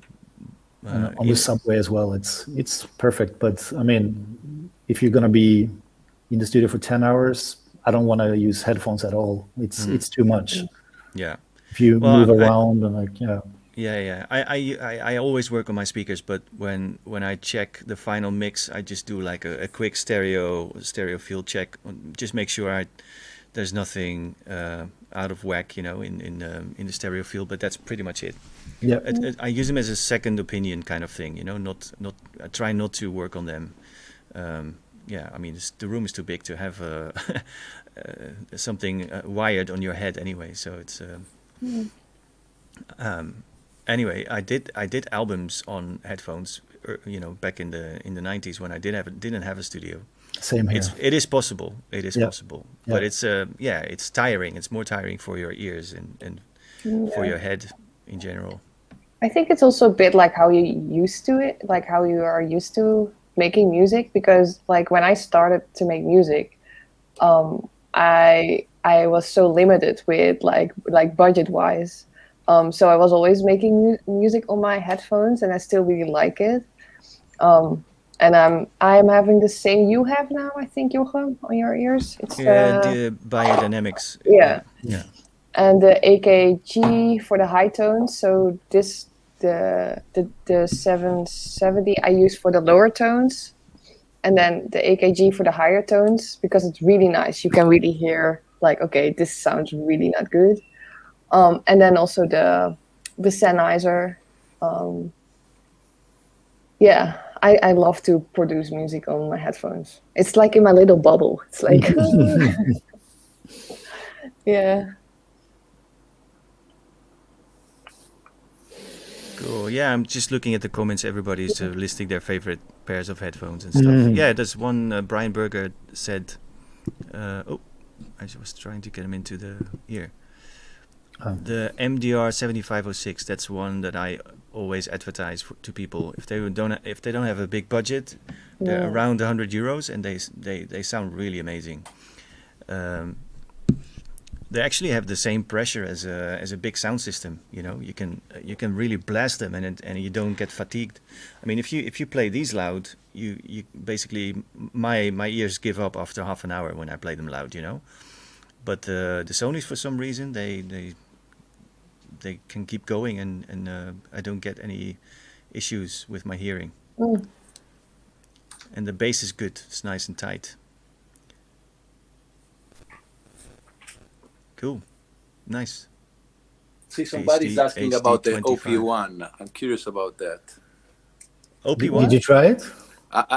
And on the In- subway as well, it's perfect. But I mean, if you're gonna be in the studio for 10 hours, I don't want to use headphones at all. It's too much. yeah. If you Well, move around and like, yeah. Yeah. I always work on my speakers, but when I check the final mix, I just do like a quick stereo field check. Just make sure there's nothing out of whack, in the stereo field. But that's pretty much it. Yeah. I use them as a second opinion kind of thing, Not I try not to work on them. Yeah, I mean the room is too big to have something wired on your head anyway. So it's. Anyway, I did albums on headphones, back in the 90s when I didn't have a studio. Same here. It is possible. It is Yeah. possible, Yeah. but it's tiring. It's more tiring for your ears and for your head in general. I think it's also a bit like how you used to it, like how you are used to making music. Because like when I started to make music, I was so limited with like budget wise. So I was always making music on my headphones, and I still really like it. And I'm having the same you have now, I think, Jochem, on your ears. It's The biodynamics. Yeah. Yeah. and the AKG for the high tones. So the 770 I use for the lower tones, and then the AKG for the higher tones, because it's really nice. You can really hear like, okay, this sounds really not good. And then also the Sennheiser. Yeah, I love to produce music on my headphones. It's like in my little bubble. It's like, yeah. Cool. Yeah, I'm just looking at the comments. Everybody's listing their favorite pairs of headphones and stuff. Yeah, there's one. Brian Berger said. I was trying to get him into the ear. The MDR 7506. That's one that I always advertise to people. If they don't have a big budget, they're around €100, and they sound really amazing. They actually have the same pressure as a big sound system. You can really blast them, and you don't get fatigued. I mean, if you play these loud, you basically my ears give up after half an hour when I play them loud. But the Sonys, for some reason, they can keep going, and I don't get any issues with my hearing. And the bass is good. It's nice and tight. Cool. Nice. See, somebody's asking HD about the 25. OP1. I'm curious about that. OP1? Did you try it?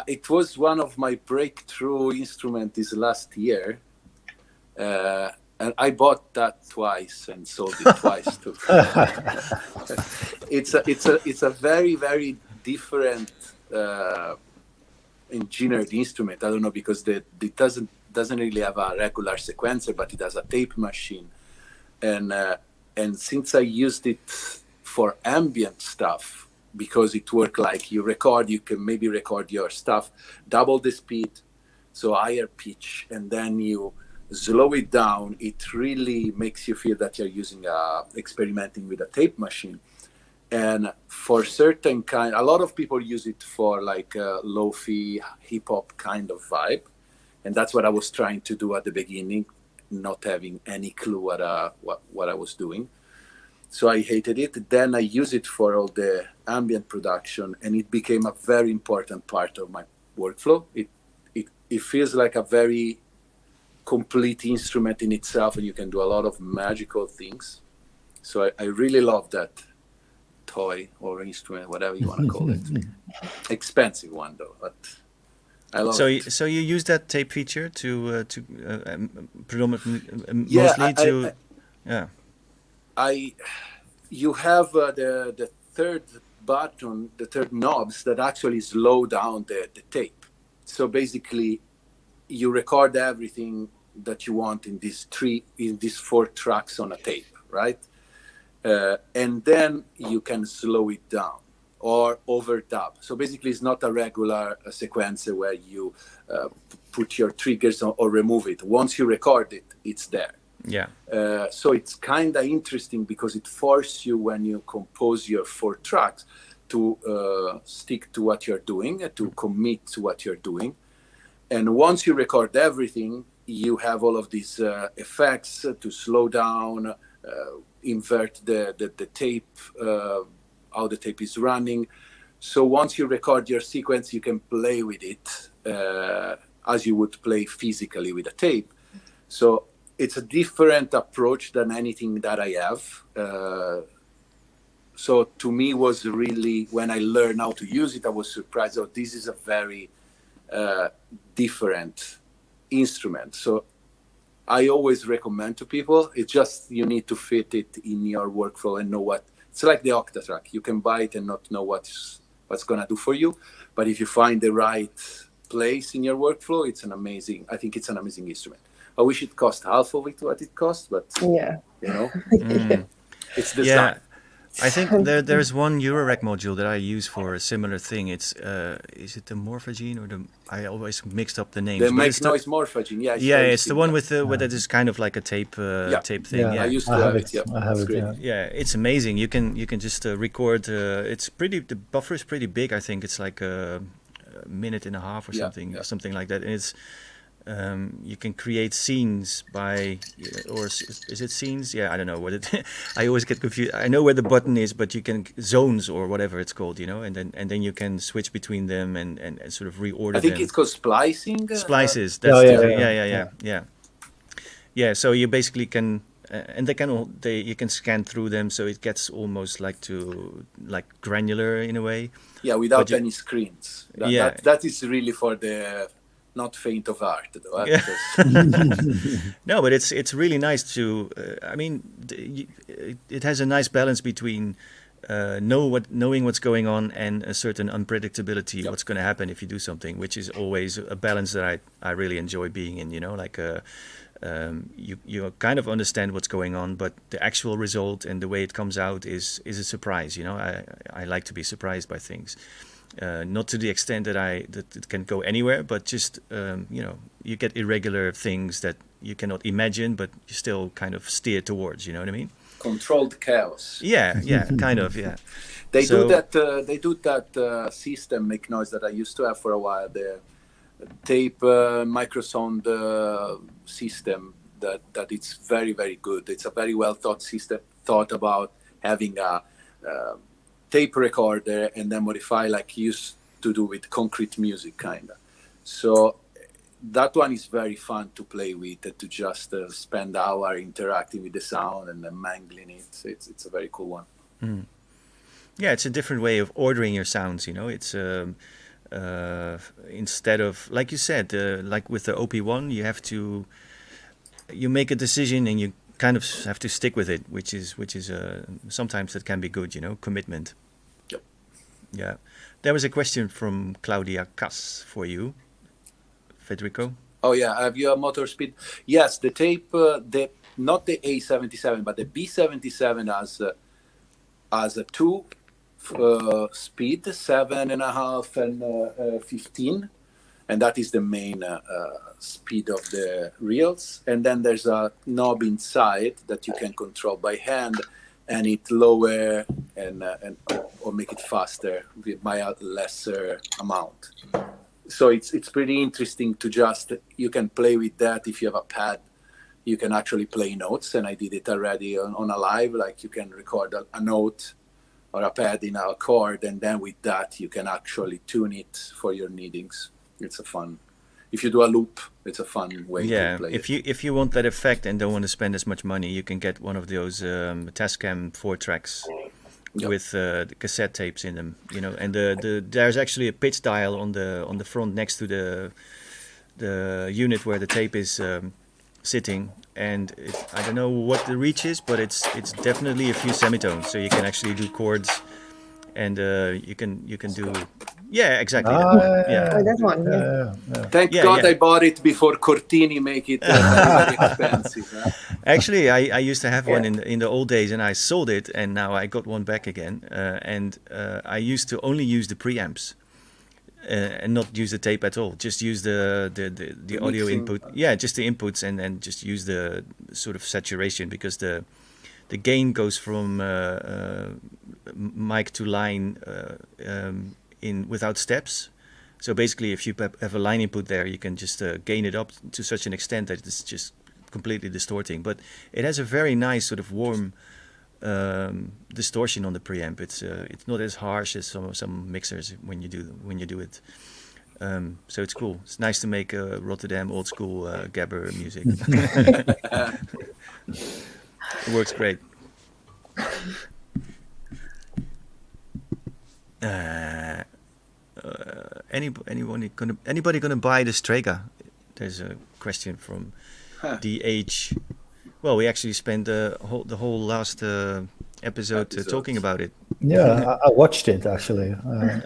It was one of my breakthrough instruments this last year. And I bought that twice and sold it twice too. It's a very, very different engineered instrument. I don't know, because it doesn't really have a regular sequencer, but it has a tape machine. And since I used it for ambient stuff, because it worked like you can maybe record your stuff, double the speed, so higher pitch, and then you slow it down. It really makes you feel that you're experimenting with a tape machine. And for certain a lot of people use it for like a lo-fi hip hop kind of vibe. And that's what I was trying to do at the beginning, not having any clue what I was doing. So I hated it. Then I used it for all the ambient production, and it became a very important part of my workflow. It feels like a very complete instrument in itself, and you can do a lot of magical things. So I really love that toy or instrument, whatever you want to call it. Expensive one though, but I love it. So you use that tape feature to predominantly mostly You have the third button, the third knobs that actually slow down the tape. So basically, you record everything that you want in these 4 tracks on a tape, right? And then you can slow it down. or overdub. So basically, it's not a regular sequencer where you put your triggers or remove it. Once you record it, it's there. Yeah. So it's kind of interesting because it forces you, when you compose your 4 tracks, to stick to what you're doing, to commit to what you're doing. And once you record everything, you have all of these effects to slow down, invert the tape, how the tape is running. So once you record your sequence, you can play with it as you would play physically with a tape. So it's a different approach than anything that I have. So to me was really, when I learned how to use it, I was surprised. Oh, this is a very different instrument. So I always recommend to people, it's just you need to fit it in your workflow and know what. It's like the Octatrack. You can buy it and not know what's going to do for you. But if you find the right place in your workflow, I think it's an amazing instrument. I wish it cost half of it what it costs, but Yeah. you know, it's design. Yeah. I think there's one Eurorack module that I use for a similar thing. It's is it the Morphagene or I always mixed up the names. The Make Noise Morphagene, it's the one with that is kind of like a tape tape thing. Yeah. I used to have it. I have it. great. Yeah. It's amazing. You can just record. The buffer is pretty big. I think it's like a minute and a half or something like that. And it's you can create scenes by, or is it scenes? Yeah, I don't know what it. I always get confused. I know where the button is, but you can zones or whatever it's called, and then you can switch between them and sort of reorder them. I think it's called splicing. Splices. Yeah. So you basically can, and you can scan through them, so it gets almost like granular in a way. Yeah, without any screens. That is really for the not faint of heart, though. Yeah. No, but it's really nice to. It has a nice balance between knowing what's going on and a certain unpredictability, what's going to happen if you do something, which is always a balance that I really enjoy being in. You kind of understand what's going on, but the actual result and the way it comes out is a surprise. I like to be surprised by things. Not to the extent that it can go anywhere, but just you get irregular things that you cannot imagine, but you still kind of steer towards. You know what I mean? Controlled chaos. Yeah, kind of. Yeah. They do that system, Make Noise, that I used to have for a while. The tape microsound system that it's very, very good. It's a very well thought system. Thought about having a tape recorder and then modify like you used to do with concrete music, kind of. So that one is very fun to play with, to just spend hour interacting with the sound and then mangling it. It's a very cool one. Mm. Yeah, it's a different way of ordering your sounds. It's instead of, like you said, like with the OP1, you make a decision and you kind of have to stick with it, which is sometimes that can be good, commitment. Yep. Yeah. There was a question from Claudia Cass for you, Federico. Oh yeah, have you a motor speed? Yes, the tape, not the A77, but the B77 has a 2 speed, 7.5 and 15. And that is the main speed of the reels. And then there's a knob inside that you can control by hand, and it lower or make it faster by a lesser amount. So it's pretty interesting to you can play with that. If you have a pad, you can actually play notes. And I did it already on a live, like you can record a note or a pad in a chord, and then with that you can actually tune it for your needings. It's if you do a loop, it's a fun way to play if you want that effect and don't want to spend as much money, you can get one of those Tascam 4 tracks with the cassette tapes in them, and there's actually a pitch dial on the front next to the unit where the tape is sitting, and I don't know what the reach is, but it's definitely a few semitones, so you can actually do chords and you can do exactly that Ah, one. Yeah. Oh, that one. Yeah. Thank Yeah, God yeah. I bought it before Cortini make it very expensive. Huh? Actually, I used to have one Yeah. in the old days, and I sold it, and now I got one back again. And I used to only use the preamps and not use the tape at all. Just use the audio mixing. input. Yeah, just the inputs, and then just use the sort of saturation, because the gain goes from mic to line in without steps. So basically, if you have a line input there, you can just gain it up to such an extent that it's just completely distorting. But it has a very nice sort of warm distortion on the preamp. It's not as harsh as some mixers when you do it. So it's cool. It's nice to make Rotterdam old school gabber music. It works great. Anybody gonna buy the Strega? There's a question from DH. Well, we actually spent the whole last episode talking about it. Yeah, I watched it actually.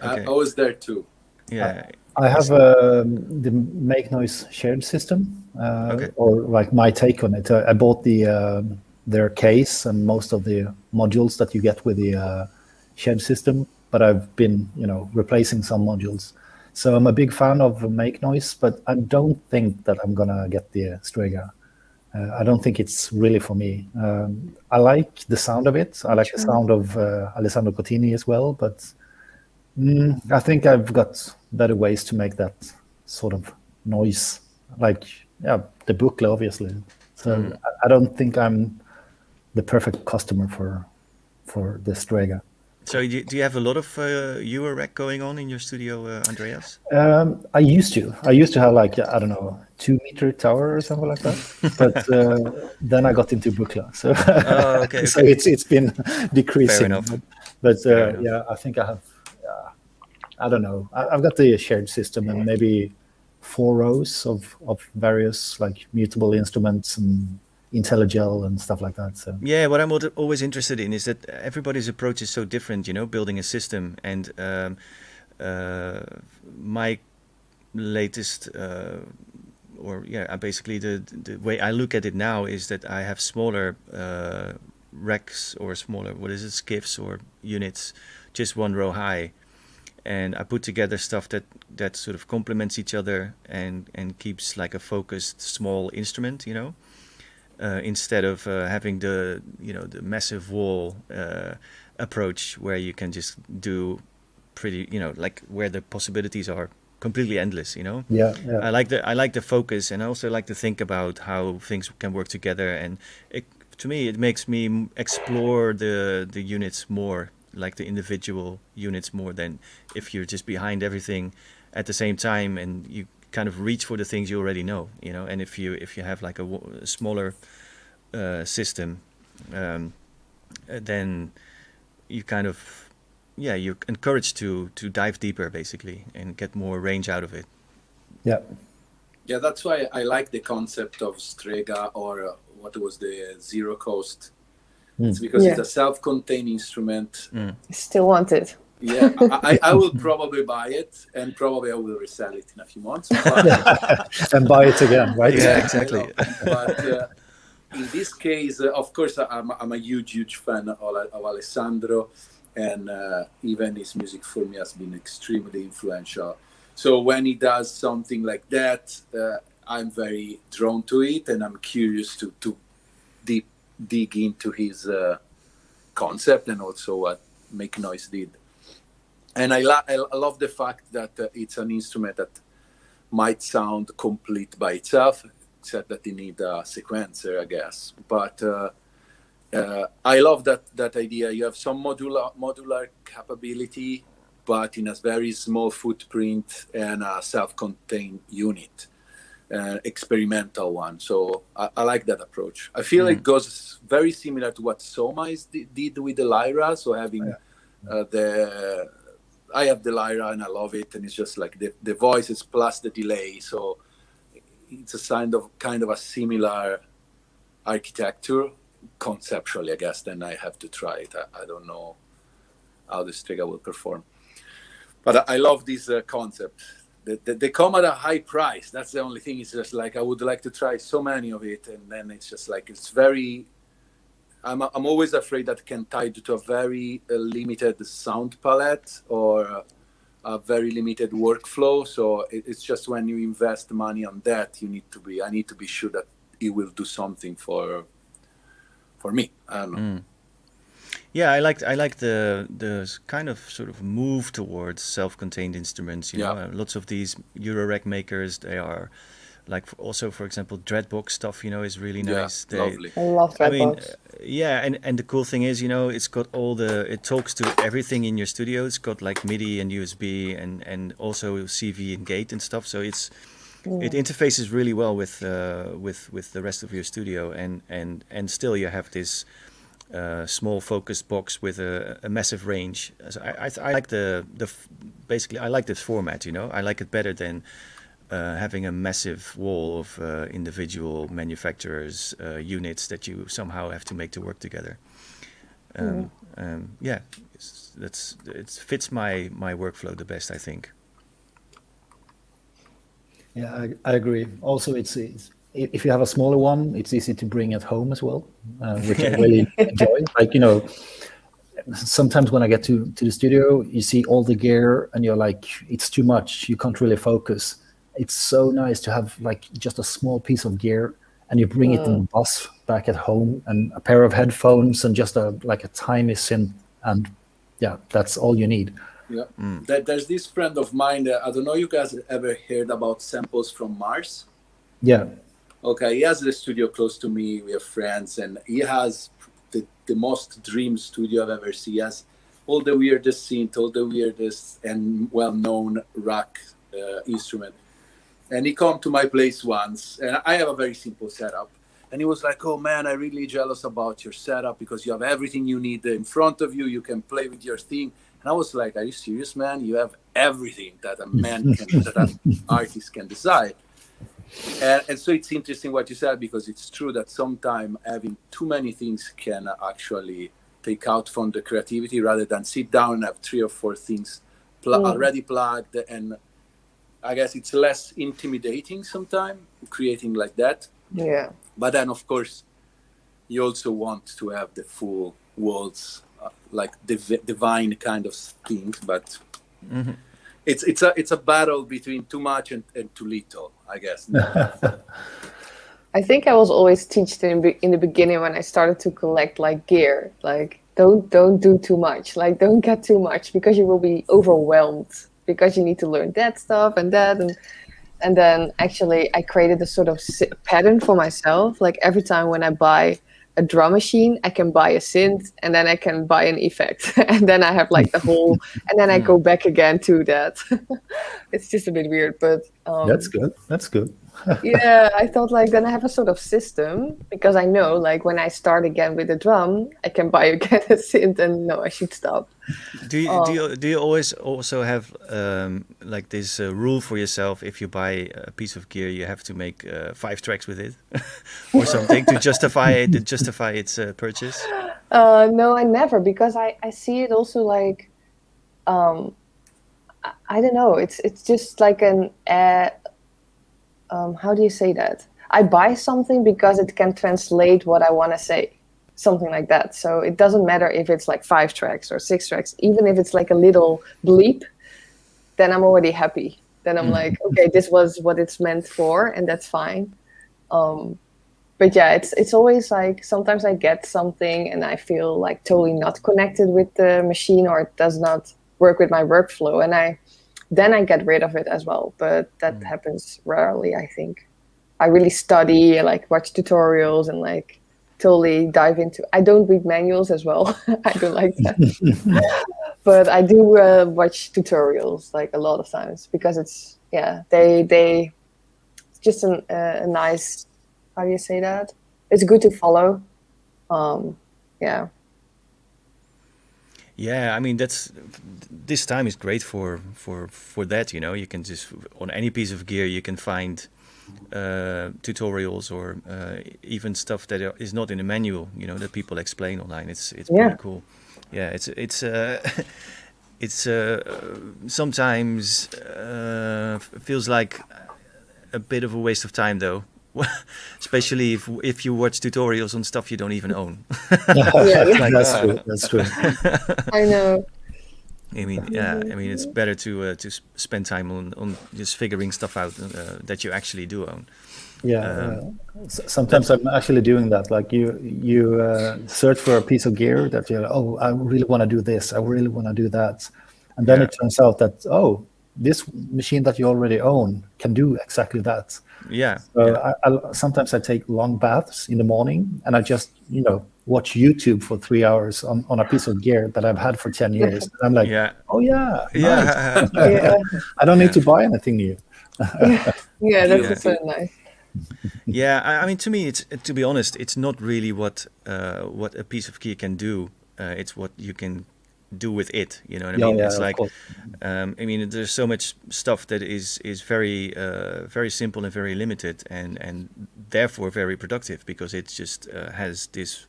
Okay. I was there too. Yeah. I have the Make Noise shared system, Okay. or like my take on it. I bought their case and most of the modules that you get with the shared system, but I've been replacing some modules. So I'm a big fan of Make Noise, but I don't think that I'm gonna get the Strega. I don't think it's really for me. I like the sound of it. I like the sound of Alessandro Cottini as well, but I think I've got better ways to make that sort of noise, like the Buchla, obviously. So I don't think I'm the perfect customer for the Strega. So do you have a lot of UREC going on in your studio, Andreas? I used to have like, I don't know, 2-meter tower or something like that. But then I got into Buchla, so Okay. so it's been decreasing. Fair enough. But Fair enough. yeah, I think I have. I don't know. I've got the shared system and maybe 4 rows of various like mutable instruments and IntelliGel and stuff like that. So Yeah, what I'm always interested in is that everybody's approach is so different, building a system. And my latest, basically the way I look at it now is that I have smaller racks or smaller, skiffs or units, just 1 row high. And I put together stuff that sort of complements each other and keeps like a focused small instrument, instead of having the massive wall approach where you can just do pretty, like where the possibilities are completely endless, yeah. I like the focus, and I also like to think about how things can work together, and to me it makes me explore the units more, like the individual units, more than if you're just behind everything at the same time and you kind of reach for the things you already know, and if you have like a smaller system, then you kind of you're encouraged to dive deeper basically and get more range out of it. Yeah, that's why I like the concept of Strega, or what was the Zero Coast. It's because it's a self-contained instrument. Still want it. Yeah, I will probably buy it, and probably I will resell it in a few months. But, and buy it again, right? Yeah, exactly. But in this case, of course, I'm a huge fan of Alessandro, and even his music for me has been extremely influential. So when he does something like that, I'm very drawn to it, and I'm curious to dig into his concept and also what Make Noise did. And I love the fact that it's an instrument that might sound complete by itself, except that you need a sequencer, I guess. But I love that idea. You have some modular capability, but in a very small footprint and a self-contained unit. Experimental one. So I like that approach. I feel it goes very similar to what Somais did with the Lyra. So having I have the Lyra and I love it, and it's just like the voices plus the delay. So it's a kind of a similar architecture conceptually, I guess. Then I have to try it. I don't know. how the Strega will perform. But I love this concept. They come at a high price. That's the only thing. It's just like I would like to try so many of it, and then it's just like it's very. I'm always afraid that can tie to a very limited sound palette or a very limited workflow. So it's just when you invest money on that, I need to be sure that it will do something for me. I don't know. Yeah, I like the kind of sort of move towards self-contained instruments. You know, lots of these Euro rack makers, they are like also, for example, Dreadbox stuff. You know, is really nice. Lovely. I love Dreadbox. And the cool thing is, you know, it's got it talks to everything in your studio. It's got like MIDI and USB and also CV and gate and stuff. So it interfaces really well with the rest of your studio, and still you have this small focused box with a massive range. So I like basically I like this format. You know, I like it better than having a massive wall of individual manufacturers' units that you somehow have to make to work together. It fits my workflow the best, I think. Yeah, I agree. Also, it's if you have a smaller one, it's easy to bring at home as well, which I really enjoy. Like, you know, sometimes when I get to the studio, you see all the gear and you're like, it's too much. You can't really focus. It's so nice to have like just a small piece of gear and you bring it in the bus back at home and a pair of headphones and just a tiny synth, and yeah, that's all you need. Yeah. There's this friend of mine that, I don't know, you guys ever heard about Samples from Mars? Yeah. Okay, he has the studio close to me. We are friends, and he has the most dream studio I've ever seen. He has all the weirdest synth, all the weirdest and well-known rack instrument. And he come to my place once, and I have a very simple setup. And he was like, "Oh man, I'm really jealous about your setup because you have everything you need in front of you. You can play with your thing." And I was like, "Are you serious, man? You have everything that a man can, that an artist can desire." And so it's interesting what you said, because it's true that sometimes having too many things can actually take out from the creativity, rather than sit down and have 3 or 4 things already plugged. And I guess it's less intimidating sometimes creating like that. Yeah. But then, of course, you also want to have the full walls, like divine kind of thing. But it's a battle between too much and too little, I guess. I think I was always taught in the beginning when I started to collect like gear, like don't do too much, like don't get too much, because you will be overwhelmed, because you need to learn that stuff and that. And then actually I created a sort of pattern for myself. Like every time when I buy a drum machine, I can buy a synth, and then I can buy an effect. And then I have like the whole, and then I go back again to that. It's just a bit weird, but That's good. yeah, I thought like then I have a sort of system, because I know like when I start again with the drum, I can buy again a synth, and no, I should stop. Do you always also have like this rule for yourself? If you buy a piece of gear, you have to make 5 tracks with it, or something to justify its purchase? No, I never, because I see it also like I don't know. It's just like an how do you say that? I buy something because it can translate what I want to say, something like that. So it doesn't matter if it's like 5 tracks or 6 tracks, even if it's like a little bleep, then I'm already happy. Then I'm like, okay, this was what it's meant for, and that's fine. But yeah, it's always like sometimes I get something and I feel like totally not connected with the machine, or it does not work with my workflow, and then I get rid of it as well. But that happens rarely, I think. I really study and like watch tutorials and like totally dive into. I don't read manuals as well. I don't like that. But I do watch tutorials like a lot of times, because it's they it's just a nice, how do you say that? It's good to follow. Yeah. Yeah, I mean this time is great for that. You know, you can just on any piece of gear you can find tutorials or even stuff that is not in the manual. You know, that people explain online. It's pretty cool. yeah, it's sometimes feels like a bit of a waste of time though. Especially if you watch tutorials on stuff you don't even own. Yeah, Like, That's true. That's true. I know. I mean, yeah. I mean, it's better to spend time on just figuring stuff out that you actually do own. Yeah. Sometimes I'm actually doing that. Like you search for a piece of gear that you're, oh, I really want to do this. I really want to do that. And then Yeah. it turns out that, oh, this machine that you already own can do exactly that. Yeah. So Yeah. sometimes I take long baths in the morning and I just, watch YouTube for 3 hours on a piece of gear that I've had for 10 years. And I'm like, Yeah. oh yeah, nice. Yeah. Yeah, I don't need to buy anything new. yeah, that's Yeah. so nice. Yeah, I mean, to me, it's to be honest, it's not really what a piece of gear can do. It's what you can do with it. You know what I mean? Yeah, It's of like, course. I mean, there's so much stuff that is very very simple and very limited, and therefore very productive because it just has this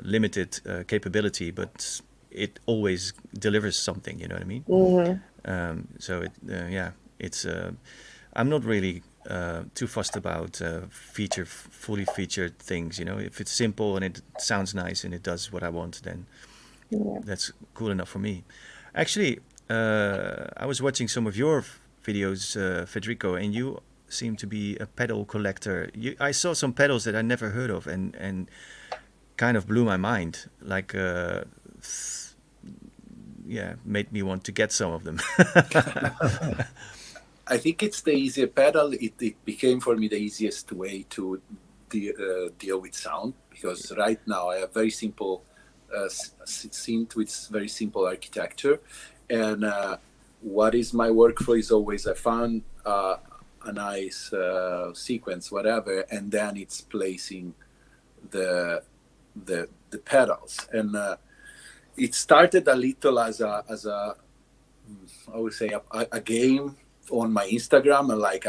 limited capability, but it always delivers something. You know what I mean? So it's. I'm not really too fussed about fully featured things. If it's simple and it sounds nice and it does what I want, then that's cool enough for me. Actually, I was watching some of your videos, Federico, and you seem to be a pedal collector. I saw some pedals that I never heard of, and kind of blew my mind. Like, made me want to get some of them. I think it's the easier pedal. It became for me the easiest way to deal with sound, because right now I have very simple synth with very simple architecture, and what is my workflow is always I found a nice sequence, whatever, and then it's placing the pedals, and it started a little as a I would say a game on my Instagram, and like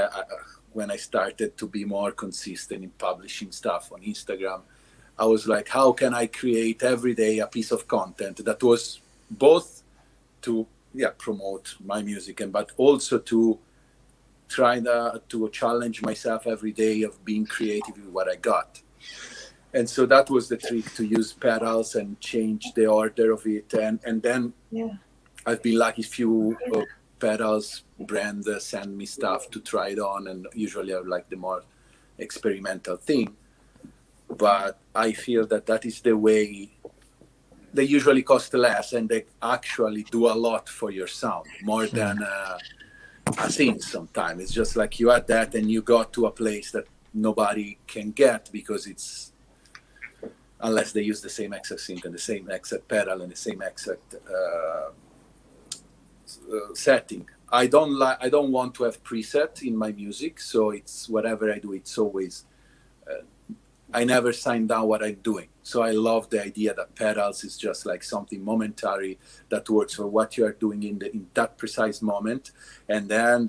when I started to be more consistent in publishing stuff on Instagram, I was like, how can I create every day a piece of content that was both to promote my music but also to try to challenge myself every day of being creative with what I got. And so that was the trick, to use pedals and change the order of it, and then I've been lucky few pedals brand send me stuff to try it on, and usually I like the more experimental thing, but I feel that is the way. They usually cost less and they actually do a lot for your sound, more than a synth. Sometimes it's just like you add that and you got to a place that nobody can get, because it's, unless they use the same exact synth and the same exact pedal and the same exact setting. I don't want to have preset in my music, so it's whatever I do, it's always I never sign down what I'm doing. So I love the idea that pedals is just like something momentary that works for what you are doing in that precise moment, and then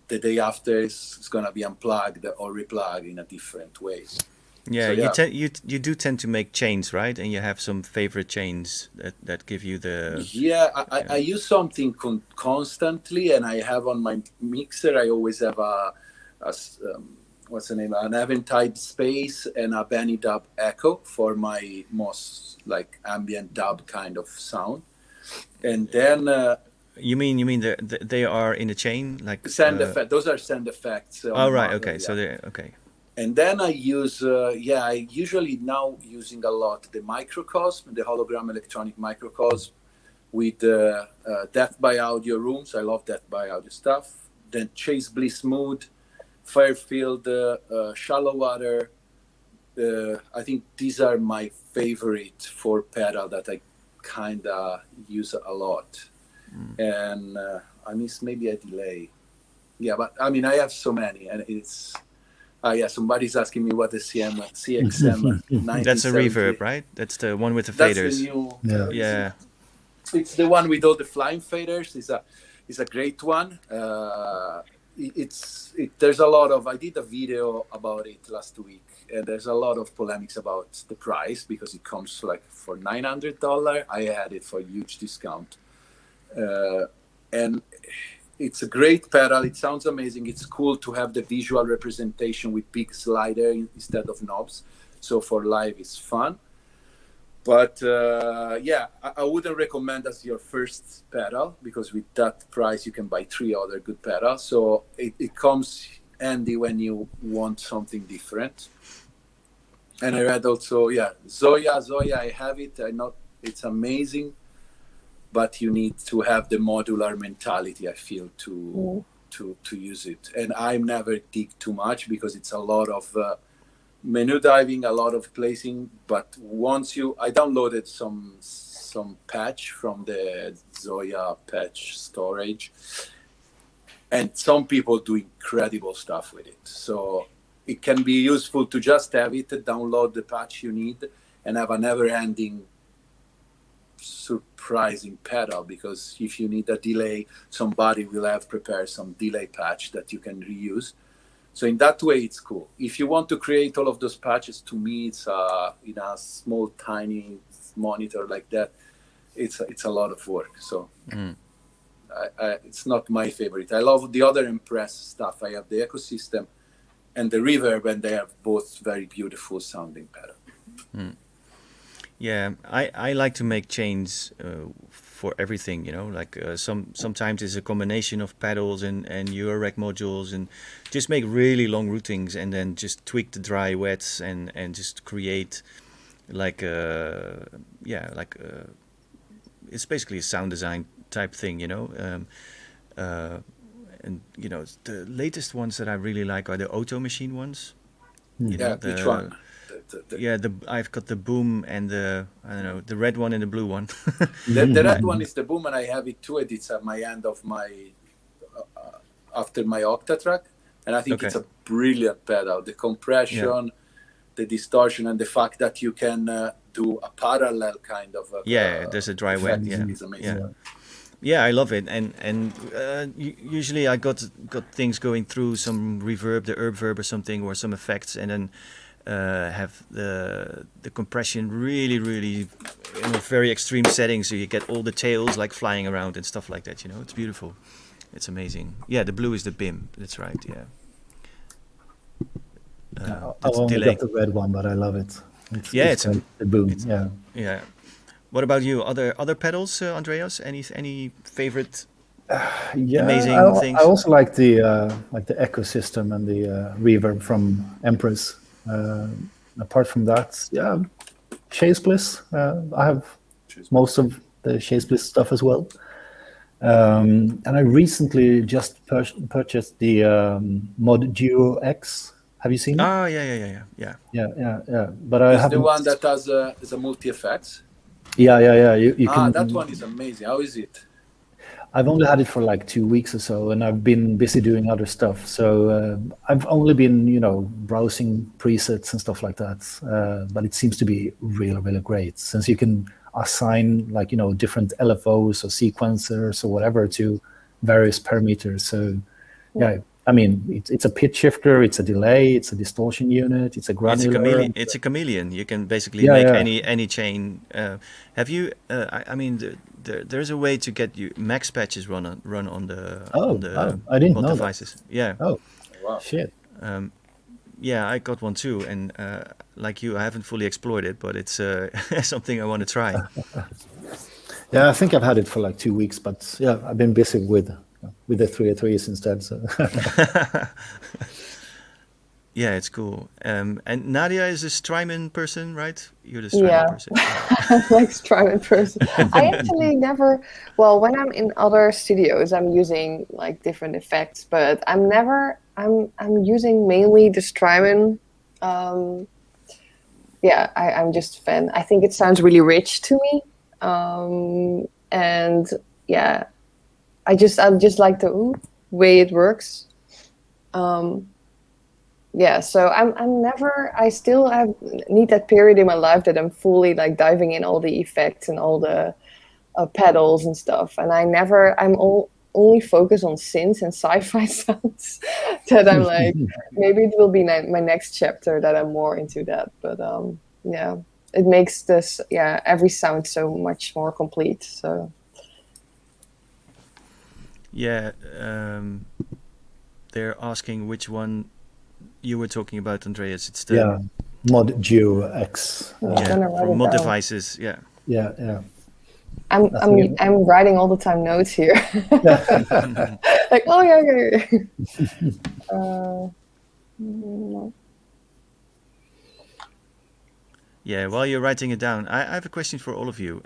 the day after it's gonna be unplugged or replugged in a different way. Yeah, so, you do tend to make chains, right? And you have some favorite chains that give you the... Yeah, I use something constantly, and I have on my mixer, I always have what's the name? An Eventide Space and a Benny Dub Echo for my most like ambient dub kind of sound. And then... You mean they are in a chain? Like send effect. Those are send effects. Oh, right, okay. Yeah. So they're... Okay. And then I use, I usually now using a lot the microcosm, the hologram electronic microcosm with Death by Audio rooms. I love Death by Audio stuff. Then Chase Bliss Mood, Fairfield, Shallow Water. I think these are my favorite for pedal that I kind of use a lot. And I miss maybe a delay. Yeah, but I mean, I have so many, and it's... somebody's asking me what the CXM 1970. That's a reverb, right? That's the one with the faders. That's the new, It's the one with all the flying faders. It's a great one. there's a lot of, I did a video about it last week, and there's a lot of polemics about the price because it comes like for $900. I had it for a huge discount. And it's a great pedal. It sounds amazing. It's cool to have the visual representation with big slider instead of knobs. So for live, it's fun. But yeah, I wouldn't recommend as your first pedal because with that price, you can buy 3 other good pedals. So it comes handy when you want something different. And I read also, yeah, Zoya, I have it. I know it's amazing. But you need to have the modular mentality, I feel, to use it. And I never dig too much because it's a lot of menu diving, a lot of placing. But once I downloaded some patch from the Zoya patch storage, and some people do incredible stuff with it. So it can be useful to just have it, download the patch you need, and have a never-ending surprising pedal, because if you need a delay, somebody will have prepared some delay patch that you can reuse. So in that way, it's cool. If you want to create all of those patches, to me, it's in a small, tiny monitor like that, it's a lot of work. So it's not my favorite. I love the other Impress stuff. I have the ecosystem and the Reverb, and they have both very beautiful sounding pedals. Yeah, I like to make chains for everything, you know, like sometimes it's a combination of pedals and UREC modules, and just make really long routings and then just tweak the dry wets and just create like it's basically a sound design type thing, you know. And you know, the latest ones that I really like are the Auto Machine ones. You know, which one? I've got the Boom and the red one and the blue one. The red one is the Boom, and I have it too. It's at my end of my after my Octatrack, and I think it's a brilliant pedal. The compression, the distortion, and the fact that you can do a parallel kind of there's a dry wet. Is amazing. Yeah, I love it, and usually I got things going through some reverb, the Reverb or something, or some effects, and then have the compression really in a very extreme setting, so you get all the tails like flying around and stuff like that. You know, it's beautiful, it's amazing. Yeah, the blue is the BIM. That's right. Yeah. I only got the red one, but I love it. It's the Boom. Yeah. What about you? Other pedals, Andreas? Any favorite amazing things? I also like the ecosystem and the Reverb from Empress. Apart from that, Chase Bliss. I have most of the Chase Bliss stuff as well. And I recently just purchased the Mod Duo X. Have you seen it? Oh, yeah. But I have the one that has a multi effects. Yeah. You can. That one is amazing. How is it? I've only had it for like 2 weeks or so, and I've been busy doing other stuff. So I've only been, browsing presets and stuff like that. But it seems to be really great, since you can assign different LFOs or sequencers or whatever to various parameters. So I mean, it's a pitch shifter, it's a delay, it's a distortion unit, it's a granular. It's a chameleon. You can basically make any chain. Have you? I mean, there's a way to get you max patches run on the I didn't know devices. That. Yeah. Oh, wow. Shit. Yeah, I got one too, and like you, I haven't fully explored it, but it's something I want to try. Yeah, I think I've had it for like 2 weeks, but I've been busy with the 303s instead. So. Yeah, it's cool. And Nadia is a Strymon person, right? You're the Strymon person. I'm like Strymon person. I actually never. Well, when I'm in other studios, I'm using like different effects, but I'm using mainly the Strymon. I'm just a fan. I think it sounds really rich to me, and I just like the way it works. So I still need that period in my life that I'm fully like diving in all the effects and all the pedals and stuff. And only focus on synths and sci-fi sounds that I'm like, maybe it will be my next chapter that I'm more into that. But yeah, it makes this every sound so much more complete. So yeah, they're asking which one you were talking about, Andreas. It's the Mod Geo X. from Mod Devices. Yeah. Yeah. I'm writing all the time notes here. Like, oh yeah, okay. Yeah, while you're writing it down, I have a question for all of you,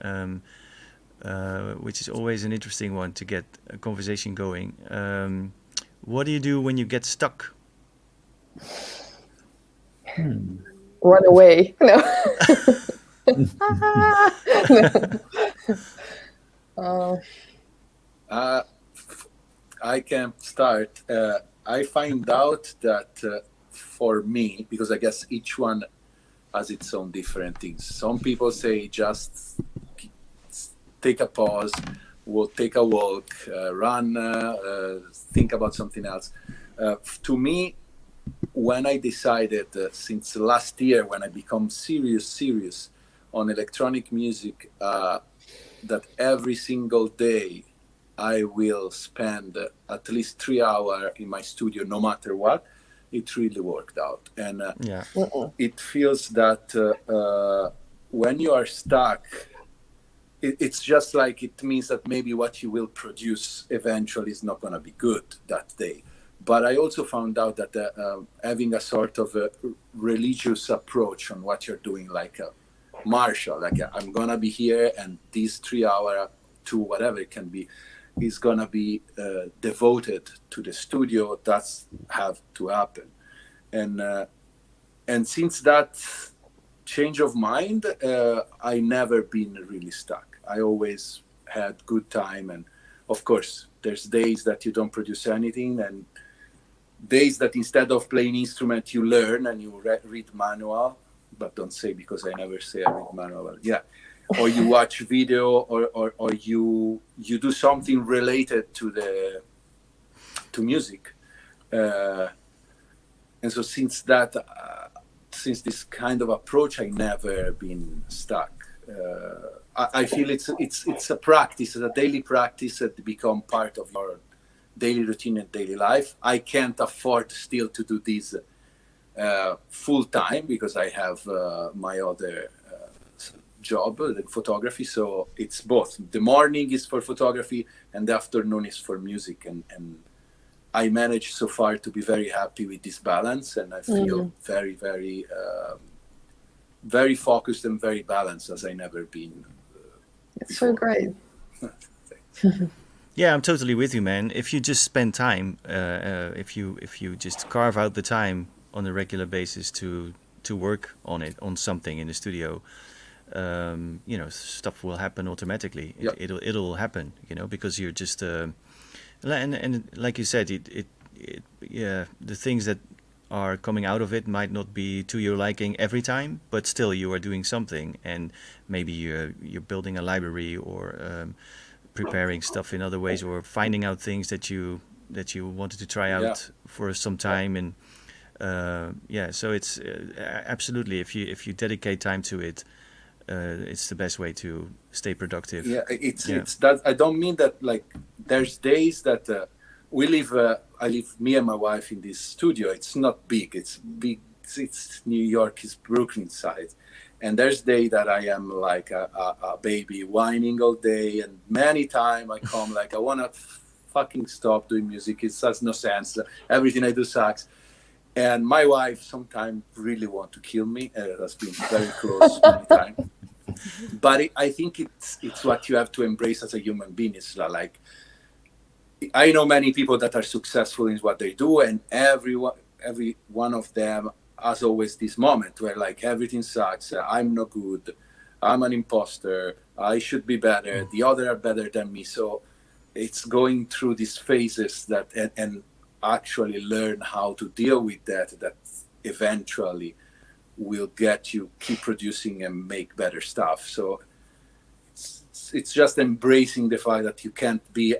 which is always an interesting one to get a conversation going. What do you do when you get stuck? Run away. No. I can start. I find out that for me, because I guess each one has its own different things. Some people say just take a pause, we'll take a walk, run, think about something else. To me, when I decided since last year, when I become serious on electronic music, that every single day I will spend at least 3 hours in my studio, no matter what, it really worked out. And it feels that when you are stuck, it's just like it means that maybe what you will produce eventually is not going to be good that day. But I also found out that having a sort of a religious approach on what you're doing, like a martial, like I'm going to be here and these 3 hours to whatever it can be, is going to be devoted to the studio. That's have to happen. And since that change of mind, I never been really stuck. I always had good time. And of course, there's days that you don't produce anything, and days that instead of playing instrument, you learn and you read manual, but don't say, because I never say I read manual. Yeah. Or you watch video, or you do something related to music. And so since this kind of approach, I never been stuck. I feel it's a practice, a daily practice that become part of your daily routine and daily life. I can't afford still to do this full time because I have my other job, the photography. So it's both. The morning is for photography and the afternoon is for music. And I managed so far to be very happy with this balance. And I feel very, very, very focused and very balanced as I never been. It's so great. Yeah, I'm totally with you, man. If you just spend time, if you just carve out the time on a regular basis to work on something in the studio, stuff will happen automatically. Yep. It'll happen, because you're just and like you said, the things that are coming out of it might not be to your liking every time, but still you are doing something, and maybe you're building a library or preparing stuff in other ways, or finding out things that you wanted to try out for some time. And so it's absolutely, if you dedicate time to it, it's the best way to stay productive. It's that. I don't mean that like there's days that I live, me and my wife, in this studio. It's not big. It's big. It's New York. It's Brooklyn side. And there's day that I am like a baby whining all day. And many times I come like, I want to fucking stop doing music. It has no sense. Everything I do sucks. And my wife sometimes really want to kill me. That's been very close many times. But I think it's what you have to embrace as a human being. It's like, I know many people that are successful in what they do, and every one of them has always this moment where like everything sucks. I'm no good. I'm an imposter. I should be better. The other are better than me. So it's going through these phases that and actually learn how to deal with that eventually will get you keep producing and make better stuff. So it's just embracing the fact that you can't be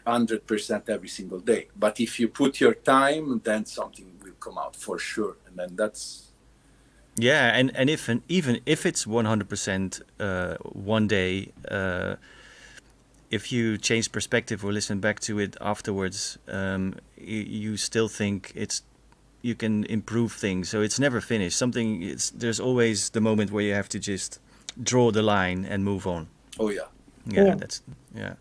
100% every single day. But if you put your time, then something will come out for sure. And then that's... Yeah, and even if it's 100% one day, if you change perspective or listen back to it afterwards, you still think you can improve things. So it's never finished. There's always the moment where you have to just draw the line and move on. Oh yeah. Yeah.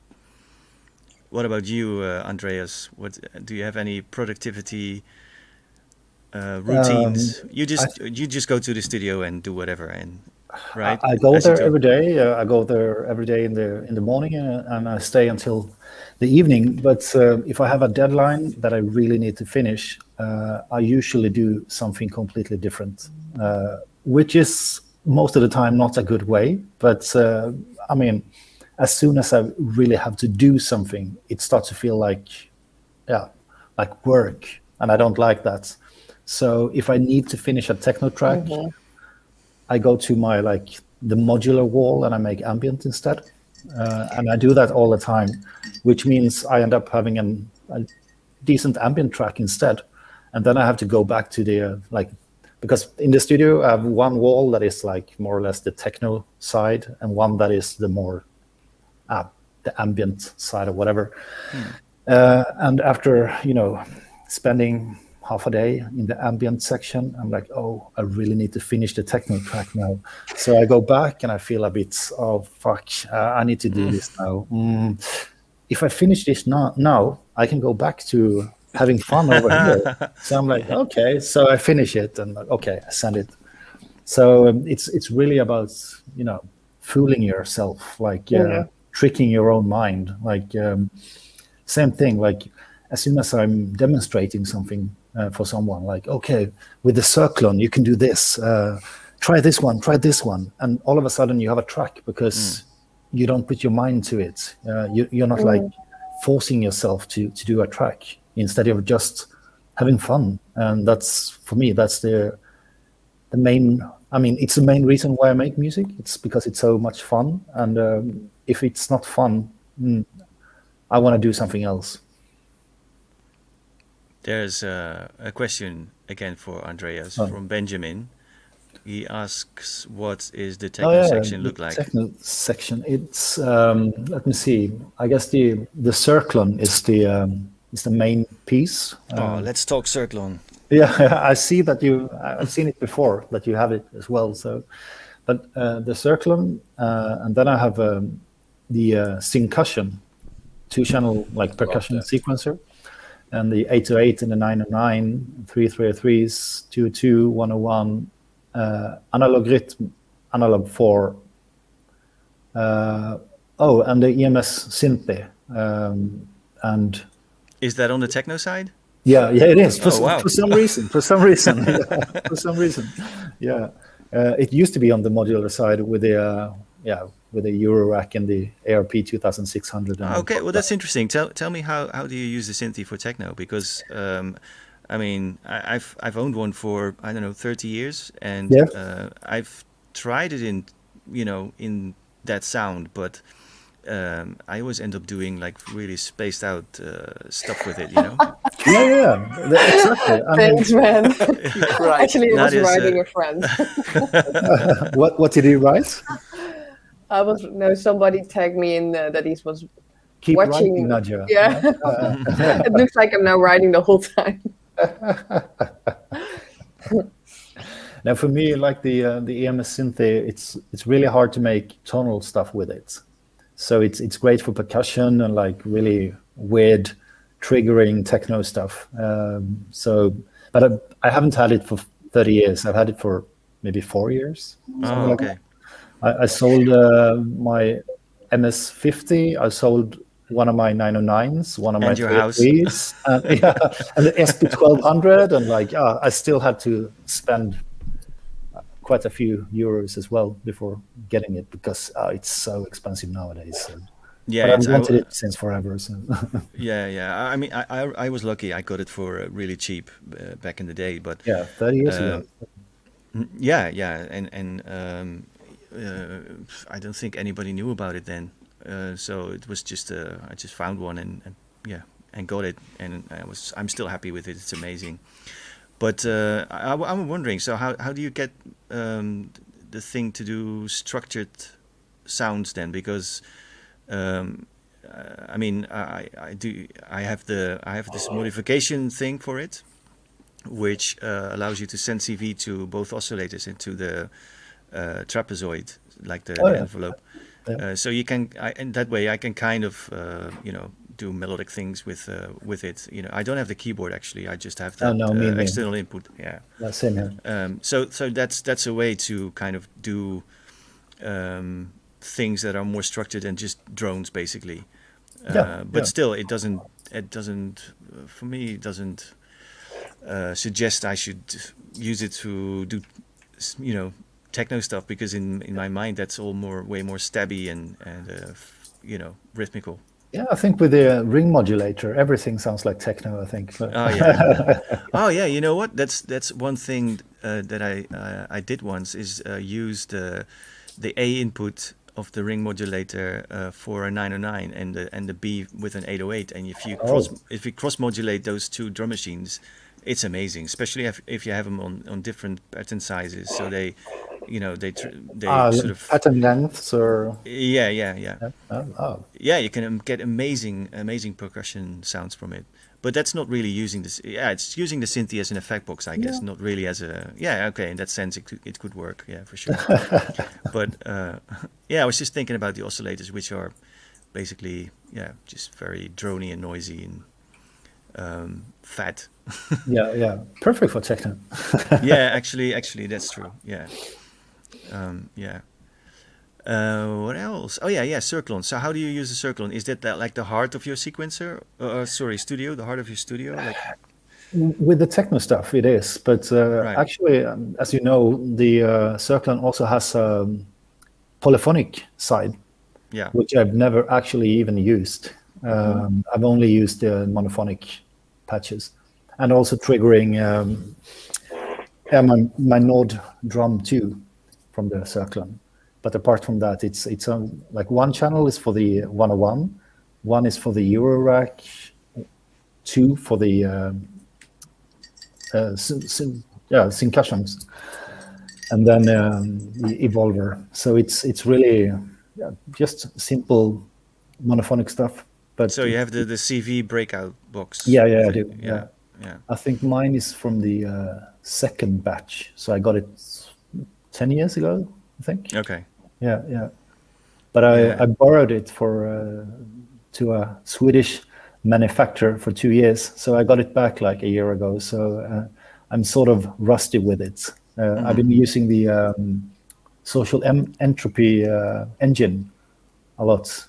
What about you, Andreas? What do you have any productivity routines? You just go to the studio and do whatever, and right? I go there every day. I go there every day in the morning, and I stay until the evening. But if I have a deadline that I really need to finish, I usually do something completely different, which is most of the time not a good way. But I mean, as soon as I really have to do something, it starts to feel like work, and I don't like that. So if I need to finish a techno track, I go to my the modular wall and I make ambient instead, and I do that all the time, which means I end up having a decent ambient track instead, and then I have to go back to the because in the studio I have one wall that is more or less the techno side, and one that is the more the ambient side or whatever. And after spending half a day in the ambient section, I'm like, oh, I really need to finish the techno track now. So I go back and I feel a bit, oh fuck, I need to do this now. If I finish this now, I can go back to having fun over here. So I'm like, okay, so I finish it and okay, I send it. So it's really about fooling yourself, tricking your own mind. Same thing, as soon as I'm demonstrating something for someone, okay, with the Circlone, you can do this, try this one. And all of a sudden you have a track because you don't put your mind to it. You're not forcing yourself to do a track instead of just having fun. And that's, for me, that's the main, it's the main reason why I make music. It's because it's so much fun. And if it's not fun, I want to do something else. There's a question again for Andreas from Benjamin. He asks, what is the techno section look like? Techno section, it's let me see. I guess the Circlone is the main piece. Let's talk Circlone. Yeah, I see that I've seen it before, that you have it as well. So, but the Circlone, and then I have the Syncussion, 2-channel percussion sequencer, and the 808 and the 909, 3303s, 202, 101, analog rhythm, analog 4, and the EMS Cinti, and is that on the techno side? Yeah, it is. For some reason. Yeah, it used to be on the modular side with the Euro rack and the ARP 2600. Okay, well that's interesting. Tell me how do you use the Cinti for techno? Because I've owned one for 30 years, and I've tried it in that sound, but I always end up doing really spaced out stuff with it, Yeah, exactly. Thanks, man. Right. Actually, it was writing a friend. What did he write? Somebody tagged me in that he was Keep watching. writing, Nadia. Yeah. It looks like I'm now writing the whole time. Now, for me, the EMS Synthi, it's really hard to make tonal stuff with it. So it's great for percussion and really weird triggering techno stuff. But I haven't had it for 30 years. I've had it for maybe 4 years. Oh, okay. I sold my MS50. I sold one of my 909s, one of my 3s, and the SP1200, and I still had to spend quite a few euros as well before getting it because it's so expensive nowadays. So. Yeah, but I've wanted it since forever. So. Yeah. I was lucky. I got it for really cheap back in the day. But 30 years ago. Yeah, and I don't think anybody knew about it then. So it was just I just found one and and got it, and I'm still happy with it. It's amazing. But I'm wondering, so how do you get the thing to do structured sounds then? Because I mean, I have this modification thing for it, which allows you to send CV to both oscillators into the trapezoid, like the envelope. Yeah. So you can, and that way I can kind of, do melodic things with it. I don't have the keyboard actually. I just have that external input. Yeah. That's same here. So that's a way to kind of do things that are more structured than just drones, basically. But still, it doesn't. For me, it doesn't suggest I should use it to do, techno stuff, because in my mind that's all way more stabby and rhythmical. Yeah, I think with the ring modulator, everything sounds like techno, I think. But Oh yeah. Oh yeah. You know what? That's one thing that I did once is use the A input of the ring modulator for a 909 and the B with an 808, and if you cross modulate those two drum machines, it's amazing. Especially if you have them on different pattern sizes, so they sort of pattern lengths or yeah. Oh. Yeah, you can get amazing percussion sounds from it. But that's not really using this. Yeah, it's using the Cinti as an effect box, I guess, not really as a. Yeah, okay. In that sense, it could work. Yeah, for sure. But I was just thinking about the oscillators, which are basically just very drony and noisy and fat. Yeah, perfect for techno. Yeah, actually, that's true. Yeah. What else? Oh yeah, Circlon. So how do you use the Circlon? Is that like the heart of your sequencer? Studio, the heart of your studio? Like with the techno stuff, it is. But actually, as you know, the Circlon also has a polyphonic side, which I've never actually even used. I've only used the monophonic patches, and also triggering my Nord drum too from the Circlon. But apart from that, it's like one channel is for the 101, one is for the OORA, two for the syncussions, and then the evolver. So it's really just simple monophonic stuff. But so you have the CV breakout box. Yeah, I do. Yeah. I think mine is from the second batch. So I got it 10 years ago, I think. Okay. Yeah. But I borrowed it to a Swedish manufacturer for 2 years. So I got it back like a year ago. So I'm sort of rusty with it. I've been using the social entropy engine a lot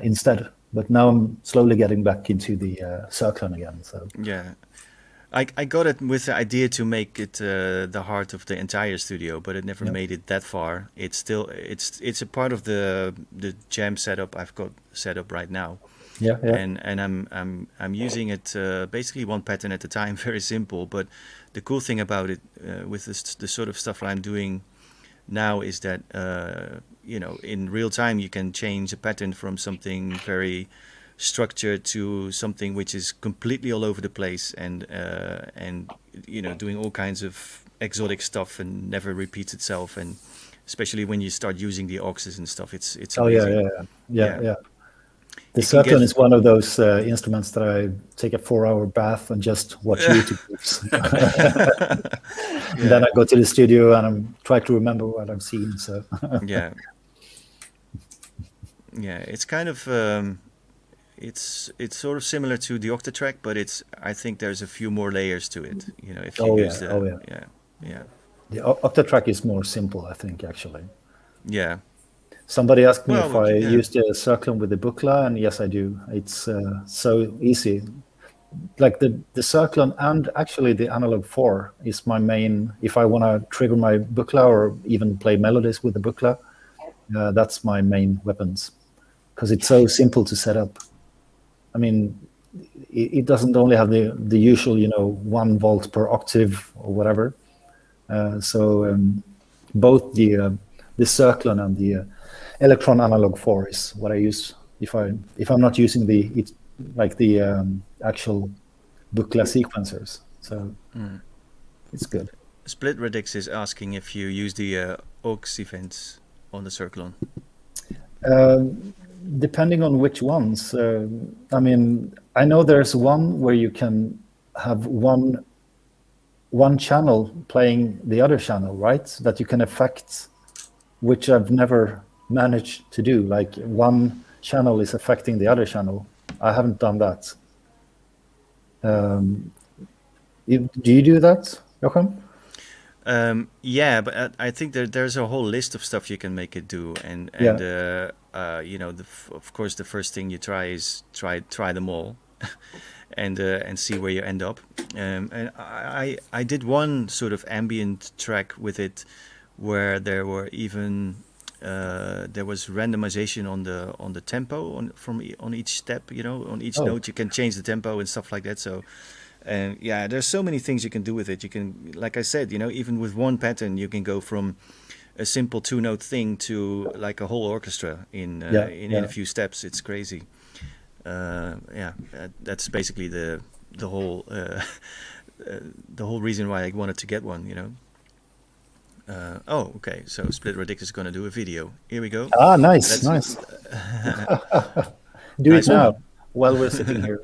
instead. But now I'm slowly getting back into the Circlon again. So yeah. I got it with the idea to make it the heart of the entire studio, but it never made it that far. It's still it's a part of the jam setup I've got set up right now. Yeah. And I'm using it basically one pattern at a time, very simple. But the cool thing about it with the sort of stuff I'm doing now is that in real time you can change a pattern from something very structured to something which is completely all over the place and doing all kinds of exotic stuff and never repeats itself, and especially when you start using the auxes and stuff, it's amazing. Yeah. The Circlon is one of those instruments that I take a 4-hour bath and just watch YouTube clips. And then I go to the studio and I try to remember what I've seen. So yeah, it's kind of it's sort of similar to the Octatrack, but I think there's a few more layers to it. If you use the Octatrack is more simple, I think, actually. Yeah. Somebody asked me if I use the Circlon with the Buchla, and yes, I do. It's so easy. Like the Circlon and actually the Analog 4 is my main. If I want to trigger my Buchla or even play melodies with the Buchla, that's my main weapons, because it's so simple to set up. I mean, it doesn't only have the usual, 1 volt per octave or whatever. So both the Circlon and the Electron Analog 4 is what I use if I'm not using the like the actual Buchla sequencers. So it's good. Split Radix is asking if you use the aux events on the Circlone. Depending on which ones. I mean, I know there's one where you can have one channel playing the other channel, right? That you can affect, which I've never managed to do. Like one channel is affecting the other channel. I haven't done that. Do you do that, Joachim? Yeah, but I think there's a whole list of stuff you can make it do, and you know, of course, the first thing you try is try them all, and see where you end up. And I did one sort of ambient track with it, where there were even there was randomization on the tempo on each step. You know, on each note you can change the tempo and stuff like that. So. And yeah, there's so many things you can do with it. You can, like I said, you know, even with one pattern, you can go from a simple 2-note thing to like a whole orchestra in a few steps. It's crazy. That's basically the whole reason why I wanted to get one. You know. Okay. So Split Radix is going to do a video. Here we go. Ah, nice. Do nice it now one. while we're sitting here.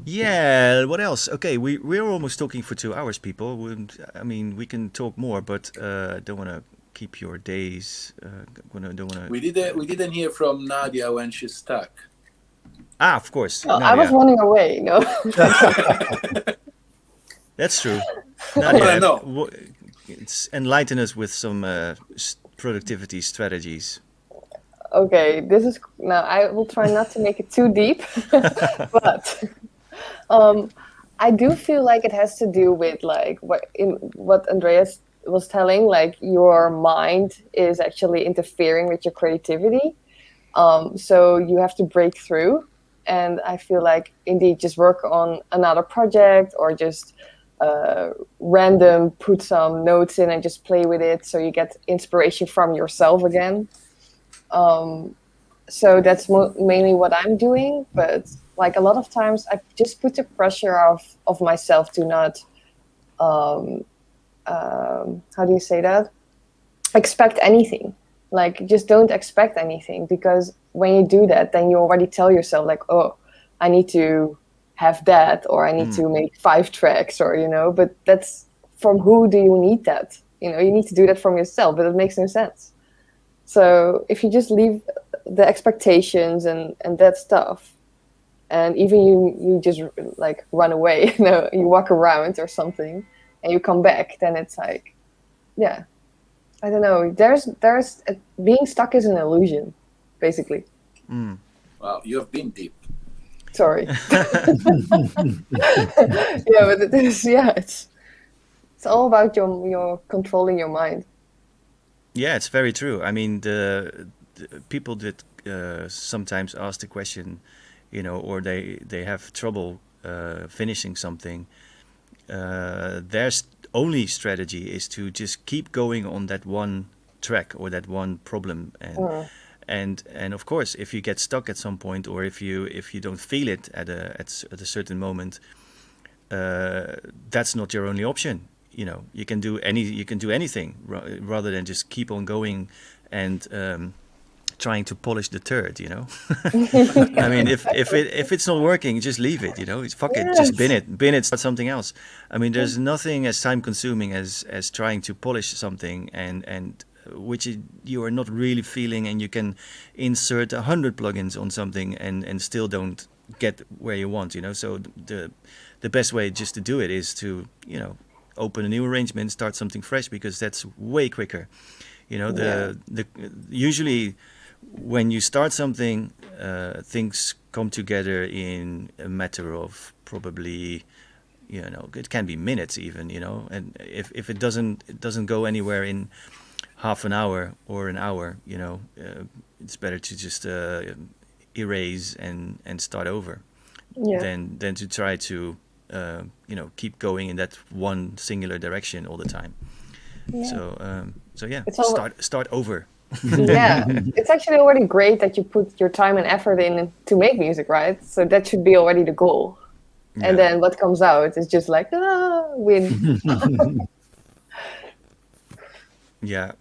Yeah. What else? Okay, we're almost talking for 2 hours, people. I mean, we can talk more, but don't want to keep your days. Don't want to. We didn't hear from Nadia when she's stuck. Ah, of course. Well, I was running away. No. That's true. Nadia, No. enlighten us with some productivity strategies. Okay, now I will try not to make it too deep, but I do feel like it has to do with like what Andreas was telling, like your mind is actually interfering with your creativity. So you have to break through, and I feel like indeed just work on another project or just random put some notes in and just play with it so you get inspiration from yourself again. So that's mainly what I'm doing, but like a lot of times I just put the pressure of myself to not how do you say that, expect anything. Like just don't expect anything, because when you do that, then you already tell yourself like, oh, I need to have that, or I need to make 5 tracks, or, you know, but that's from who do you need that? You know, you need to do that from yourself, but it makes no sense. So if you just leave the expectations and that stuff, and even you just like run away, you know, you walk around or something, and you come back, then it's like, yeah, I don't know. Being stuck is an illusion, basically. Wow, you have been deep. Sorry. Yeah, but it is. Yeah, it's all about your controlling your mind. Yeah, it's very true. I mean, the people that sometimes ask the question, you know, or they have trouble finishing something. Their only strategy is to just keep going on that one track or that one problem, and of course, if you get stuck at some point, or if you don't feel it at a certain moment, that's not your only option. You know, you can do anything rather than just keep on going and trying to polish the turd. You know, I mean, if it's not working, just leave it. You know, fuck it, just bin it, start something else. I mean, there's nothing as time consuming as trying to polish something and which you are not really feeling, and you can insert 100 plugins on something and still don't get where you want. You know, so the best way just to do it is to, you know, open a new arrangement, start something fresh, because that's way quicker. You know, the usually when you start something, things come together in a matter of probably, you know, it can be minutes even, you know, and if it doesn't go anywhere in half an hour or an hour, you know, it's better to just erase and start over than to try to you know, keep going in that one singular direction all the time. So yeah, start over. Yeah, it's actually already great that you put your time and effort in to make music, right? So that should be already the goal. And then what comes out is just like, win. Yeah.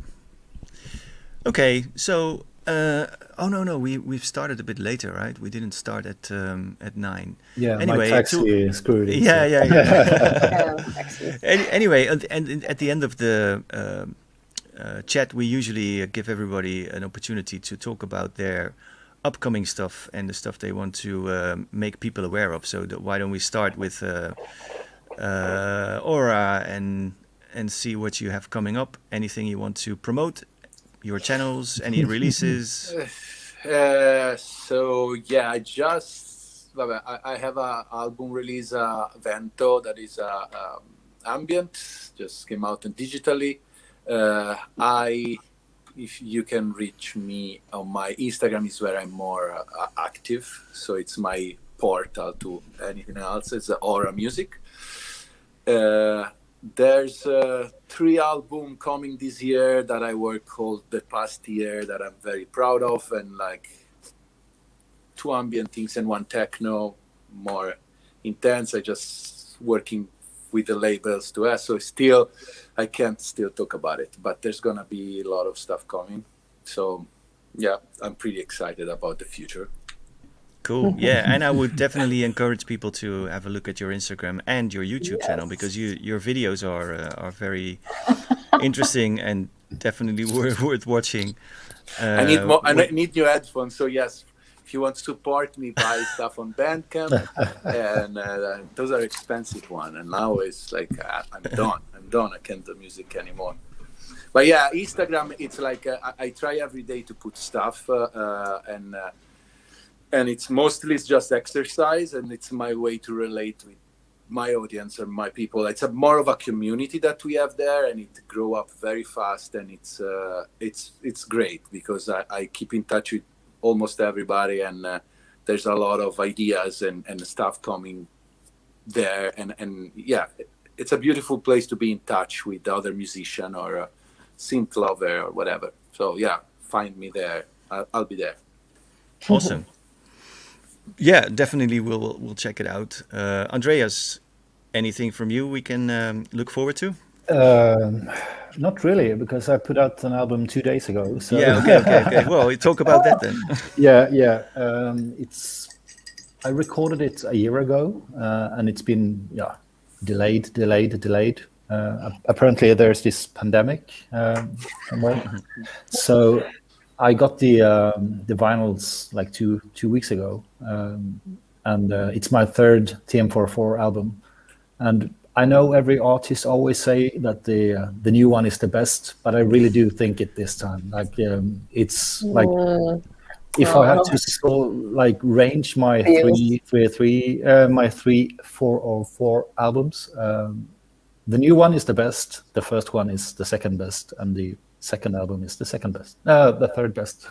Okay, so no, we've started a bit later, right? We didn't start at 9. Yeah, anyway, my taxi screwed it. Yeah, so. Anyway, and at the end of the chat, we usually give everybody an opportunity to talk about their upcoming stuff and the stuff they want to make people aware of. So why don't we start with OORA and see what you have coming up? Anything you want to promote? Your channels? Any releases? So yeah, I have a album release, Vento, that is ambient, just came out digitally. If you can reach me on my Instagram, is where I'm more active. So it's my portal to anything else. It's OORA Music. There's 3 albums coming this year that I worked on the past year that I'm very proud of, and like 2 ambient things and 1 techno, more intense. I just working with the labels to us, so still I can't still talk about it, but there's gonna be a lot of stuff coming. So yeah, I'm pretty excited about the future. Cool. Yeah, and I would definitely encourage people to have a look at your Instagram and your YouTube channel, because your videos are very interesting and definitely worth watching. I need more. I need new headphones. So yes, if you want to support me, buy stuff on Bandcamp, and those are expensive ones. And now it's like I'm done. I can't do music anymore. But yeah, Instagram. It's like I try every day to put stuff and it's mostly just exercise, and it's my way to relate with my audience and my people. It's more of a community that we have there, and it grow up very fast, and it's great because I keep in touch with almost everybody, and there's a lot of ideas and stuff coming there, and yeah, it's a beautiful place to be in touch with other musician or a synth lover or whatever. So yeah, find me there. I'll be there. Awesome. Yeah, definitely we'll check it out. Andreas, anything from you we can look forward to? Not really, because I put out an album 2 days ago. So. Yeah, okay. Well, talk about that then. Yeah. I recorded it a year ago, and it's been delayed. Apparently, there's this pandemic somewhere. So I got the vinyls like two weeks ago, and it's my 3rd TM44 album. And I know every artist always say that the new one is the best, but I really do think it this time. Like it's like if I had to range my my 3, 4, or 4 albums, the new one is the best. The first one is the second best, and the second album is the second best. The third best.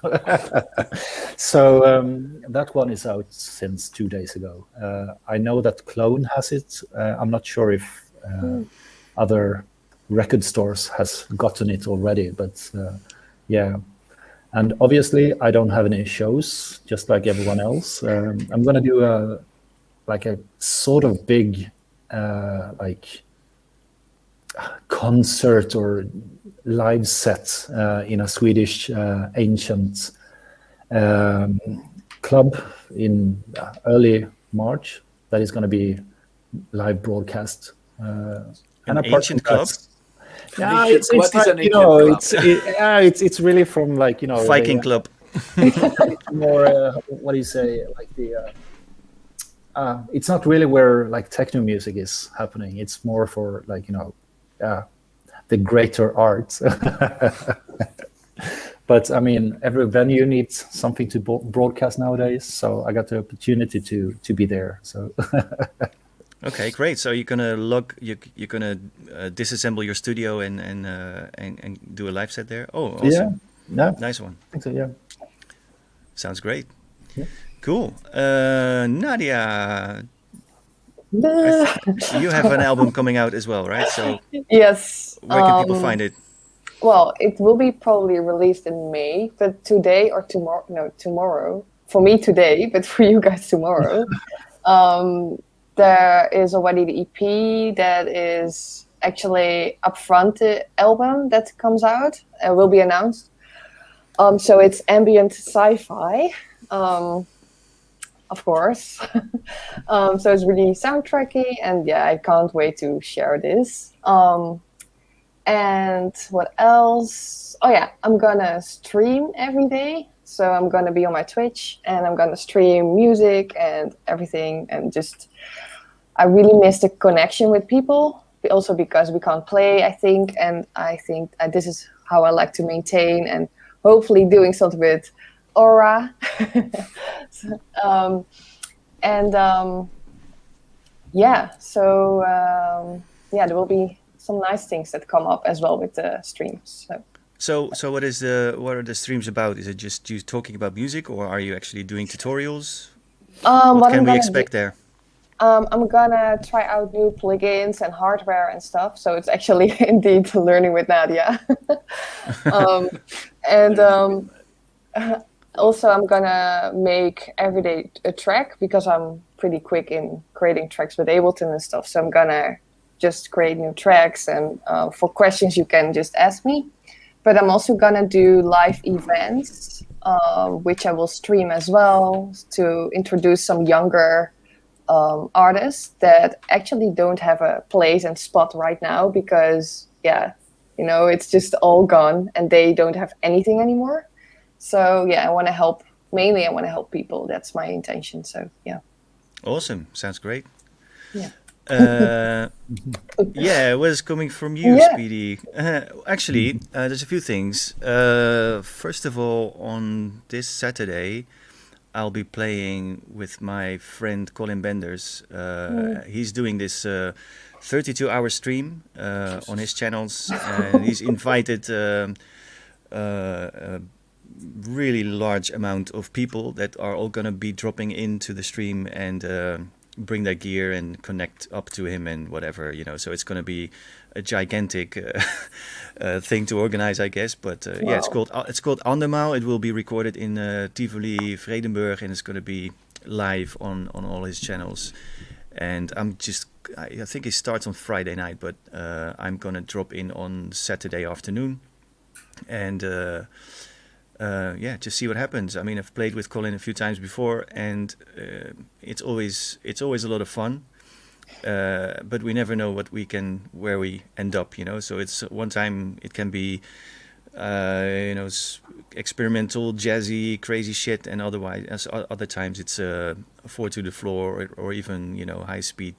So that one is out since 2 days ago. I know that Clone has it. I'm not sure if other record stores has gotten it already, but yeah. And obviously, I don't have any shows, just like everyone else. I'm gonna do a sort of big concert or live set in a Swedish ancient club in early March. That is going to be live broadcast. An ancient club? Yeah, it's really from Viking club. It's more what do you say, it's not really where techno music is happening. It's more for the greater art. But I mean, every venue needs something to broadcast nowadays, so I got the opportunity to be there. So okay, great. So you're gonna disassemble your studio and do a live set there. Oh, awesome. Yeah, nice one. I think so. Yeah, sounds great. Yeah. Cool. Nadia, you have an album coming out as well, right? So yes. Where can people find it? Well, it will be probably released in May, but today or tomorrow, no, tomorrow. For me today, but for you guys tomorrow. There is already the EP that is actually upfront the album that comes out will be announced. So it's ambient sci-fi, of course. So it's really soundtracky, and yeah, I can't wait to share this. And what else? Oh yeah, I'm gonna stream every day. So I'm gonna be on my Twitch, and I'm gonna stream music and everything, and just I really miss the connection with people. Also because we can't play, I think, and I think this is how I like to maintain, and hopefully doing something with OORA. Yeah, so there will be some nice things that come up as well with the streams. So what are the streams about? Is it just you talking about music, or are you actually doing tutorials? What can we expect there? I'm gonna try out new plugins and hardware and stuff. So it's actually indeed learning with Nadia. Also I'm gonna make every day a track because I'm pretty quick in creating tracks with Ableton and stuff. So I'm gonna just create new tracks, and for questions you can just ask me. But I'm also gonna do live events, which I will stream as well to introduce some younger artists that actually don't have a place and spot right now because, it's just all gone and they don't have anything anymore. So, I want to help. Mainly, I want to help people. That's my intention. So, yeah. Awesome. Sounds great. Yeah. It was coming from you, Speedy. Actually, there's a few things. First of all, on this Saturday, I'll be playing with my friend Colin Benders. He's doing this 32-hour stream on his channels, and he's invited a really large amount of people that are all going to be dropping into the stream and bring their gear and connect up to him and whatever, so it's going to be a gigantic thing to organize, I guess. But wow. It's called Andermaal. It will be recorded in Tivoli, Vredenburg, and it's going to be live on all his channels. And I think it starts on Friday night, but I'm going to drop in on Saturday afternoon and just see what happens. I mean, I've played with Colin a few times before, and it's always a lot of fun. But we never know where we end up, So it's one time it can be, experimental, jazzy, crazy shit, and other times it's 4 to the floor or even high speed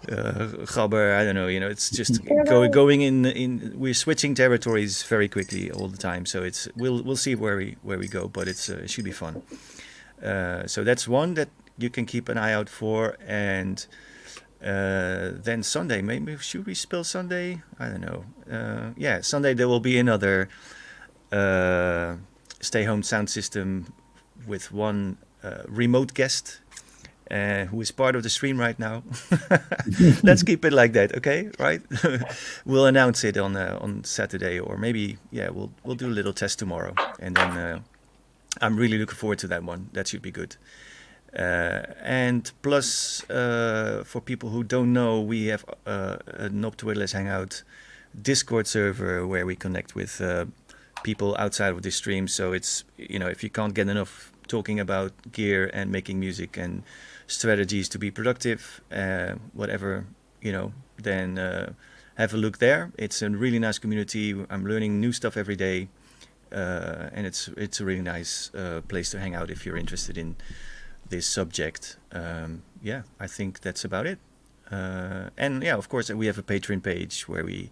gabber. I don't know. It's just going in. We're switching territories very quickly all the time, so we'll see where we go, but it should be fun. So that's one that you can keep an eye out for, and then Sunday, maybe should we spill Sunday? I don't know. Sunday there will be another Stay Home sound system with one remote guest who is part of the stream right now. Let's keep it like that, okay? Right? We'll announce it on Saturday, or maybe we'll do a little test tomorrow, and then I'm really looking forward to that one. That should be good. And plus, for people who don't know, we have a Twiddlers Hangout Discord server where we connect with people outside of the stream. So it's, if you can't get enough talking about gear and making music and strategies to be productive, whatever, then have a look there. It's a really nice community. I'm learning new stuff every day, and it's a really nice place to hang out if you're interested in this subject. I think that's about it. And of course, we have a Patreon page where we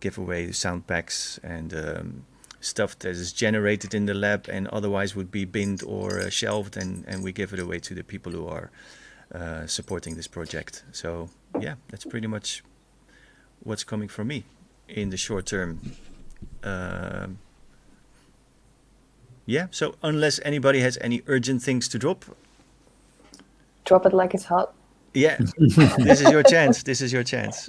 give away sound packs and stuff that is generated in the lab and otherwise would be binned or shelved, and we give it away to the people who are supporting this project. So that's pretty much what's coming from me in the short term. So unless anybody has any urgent things to drop it like it's hot. This is your chance.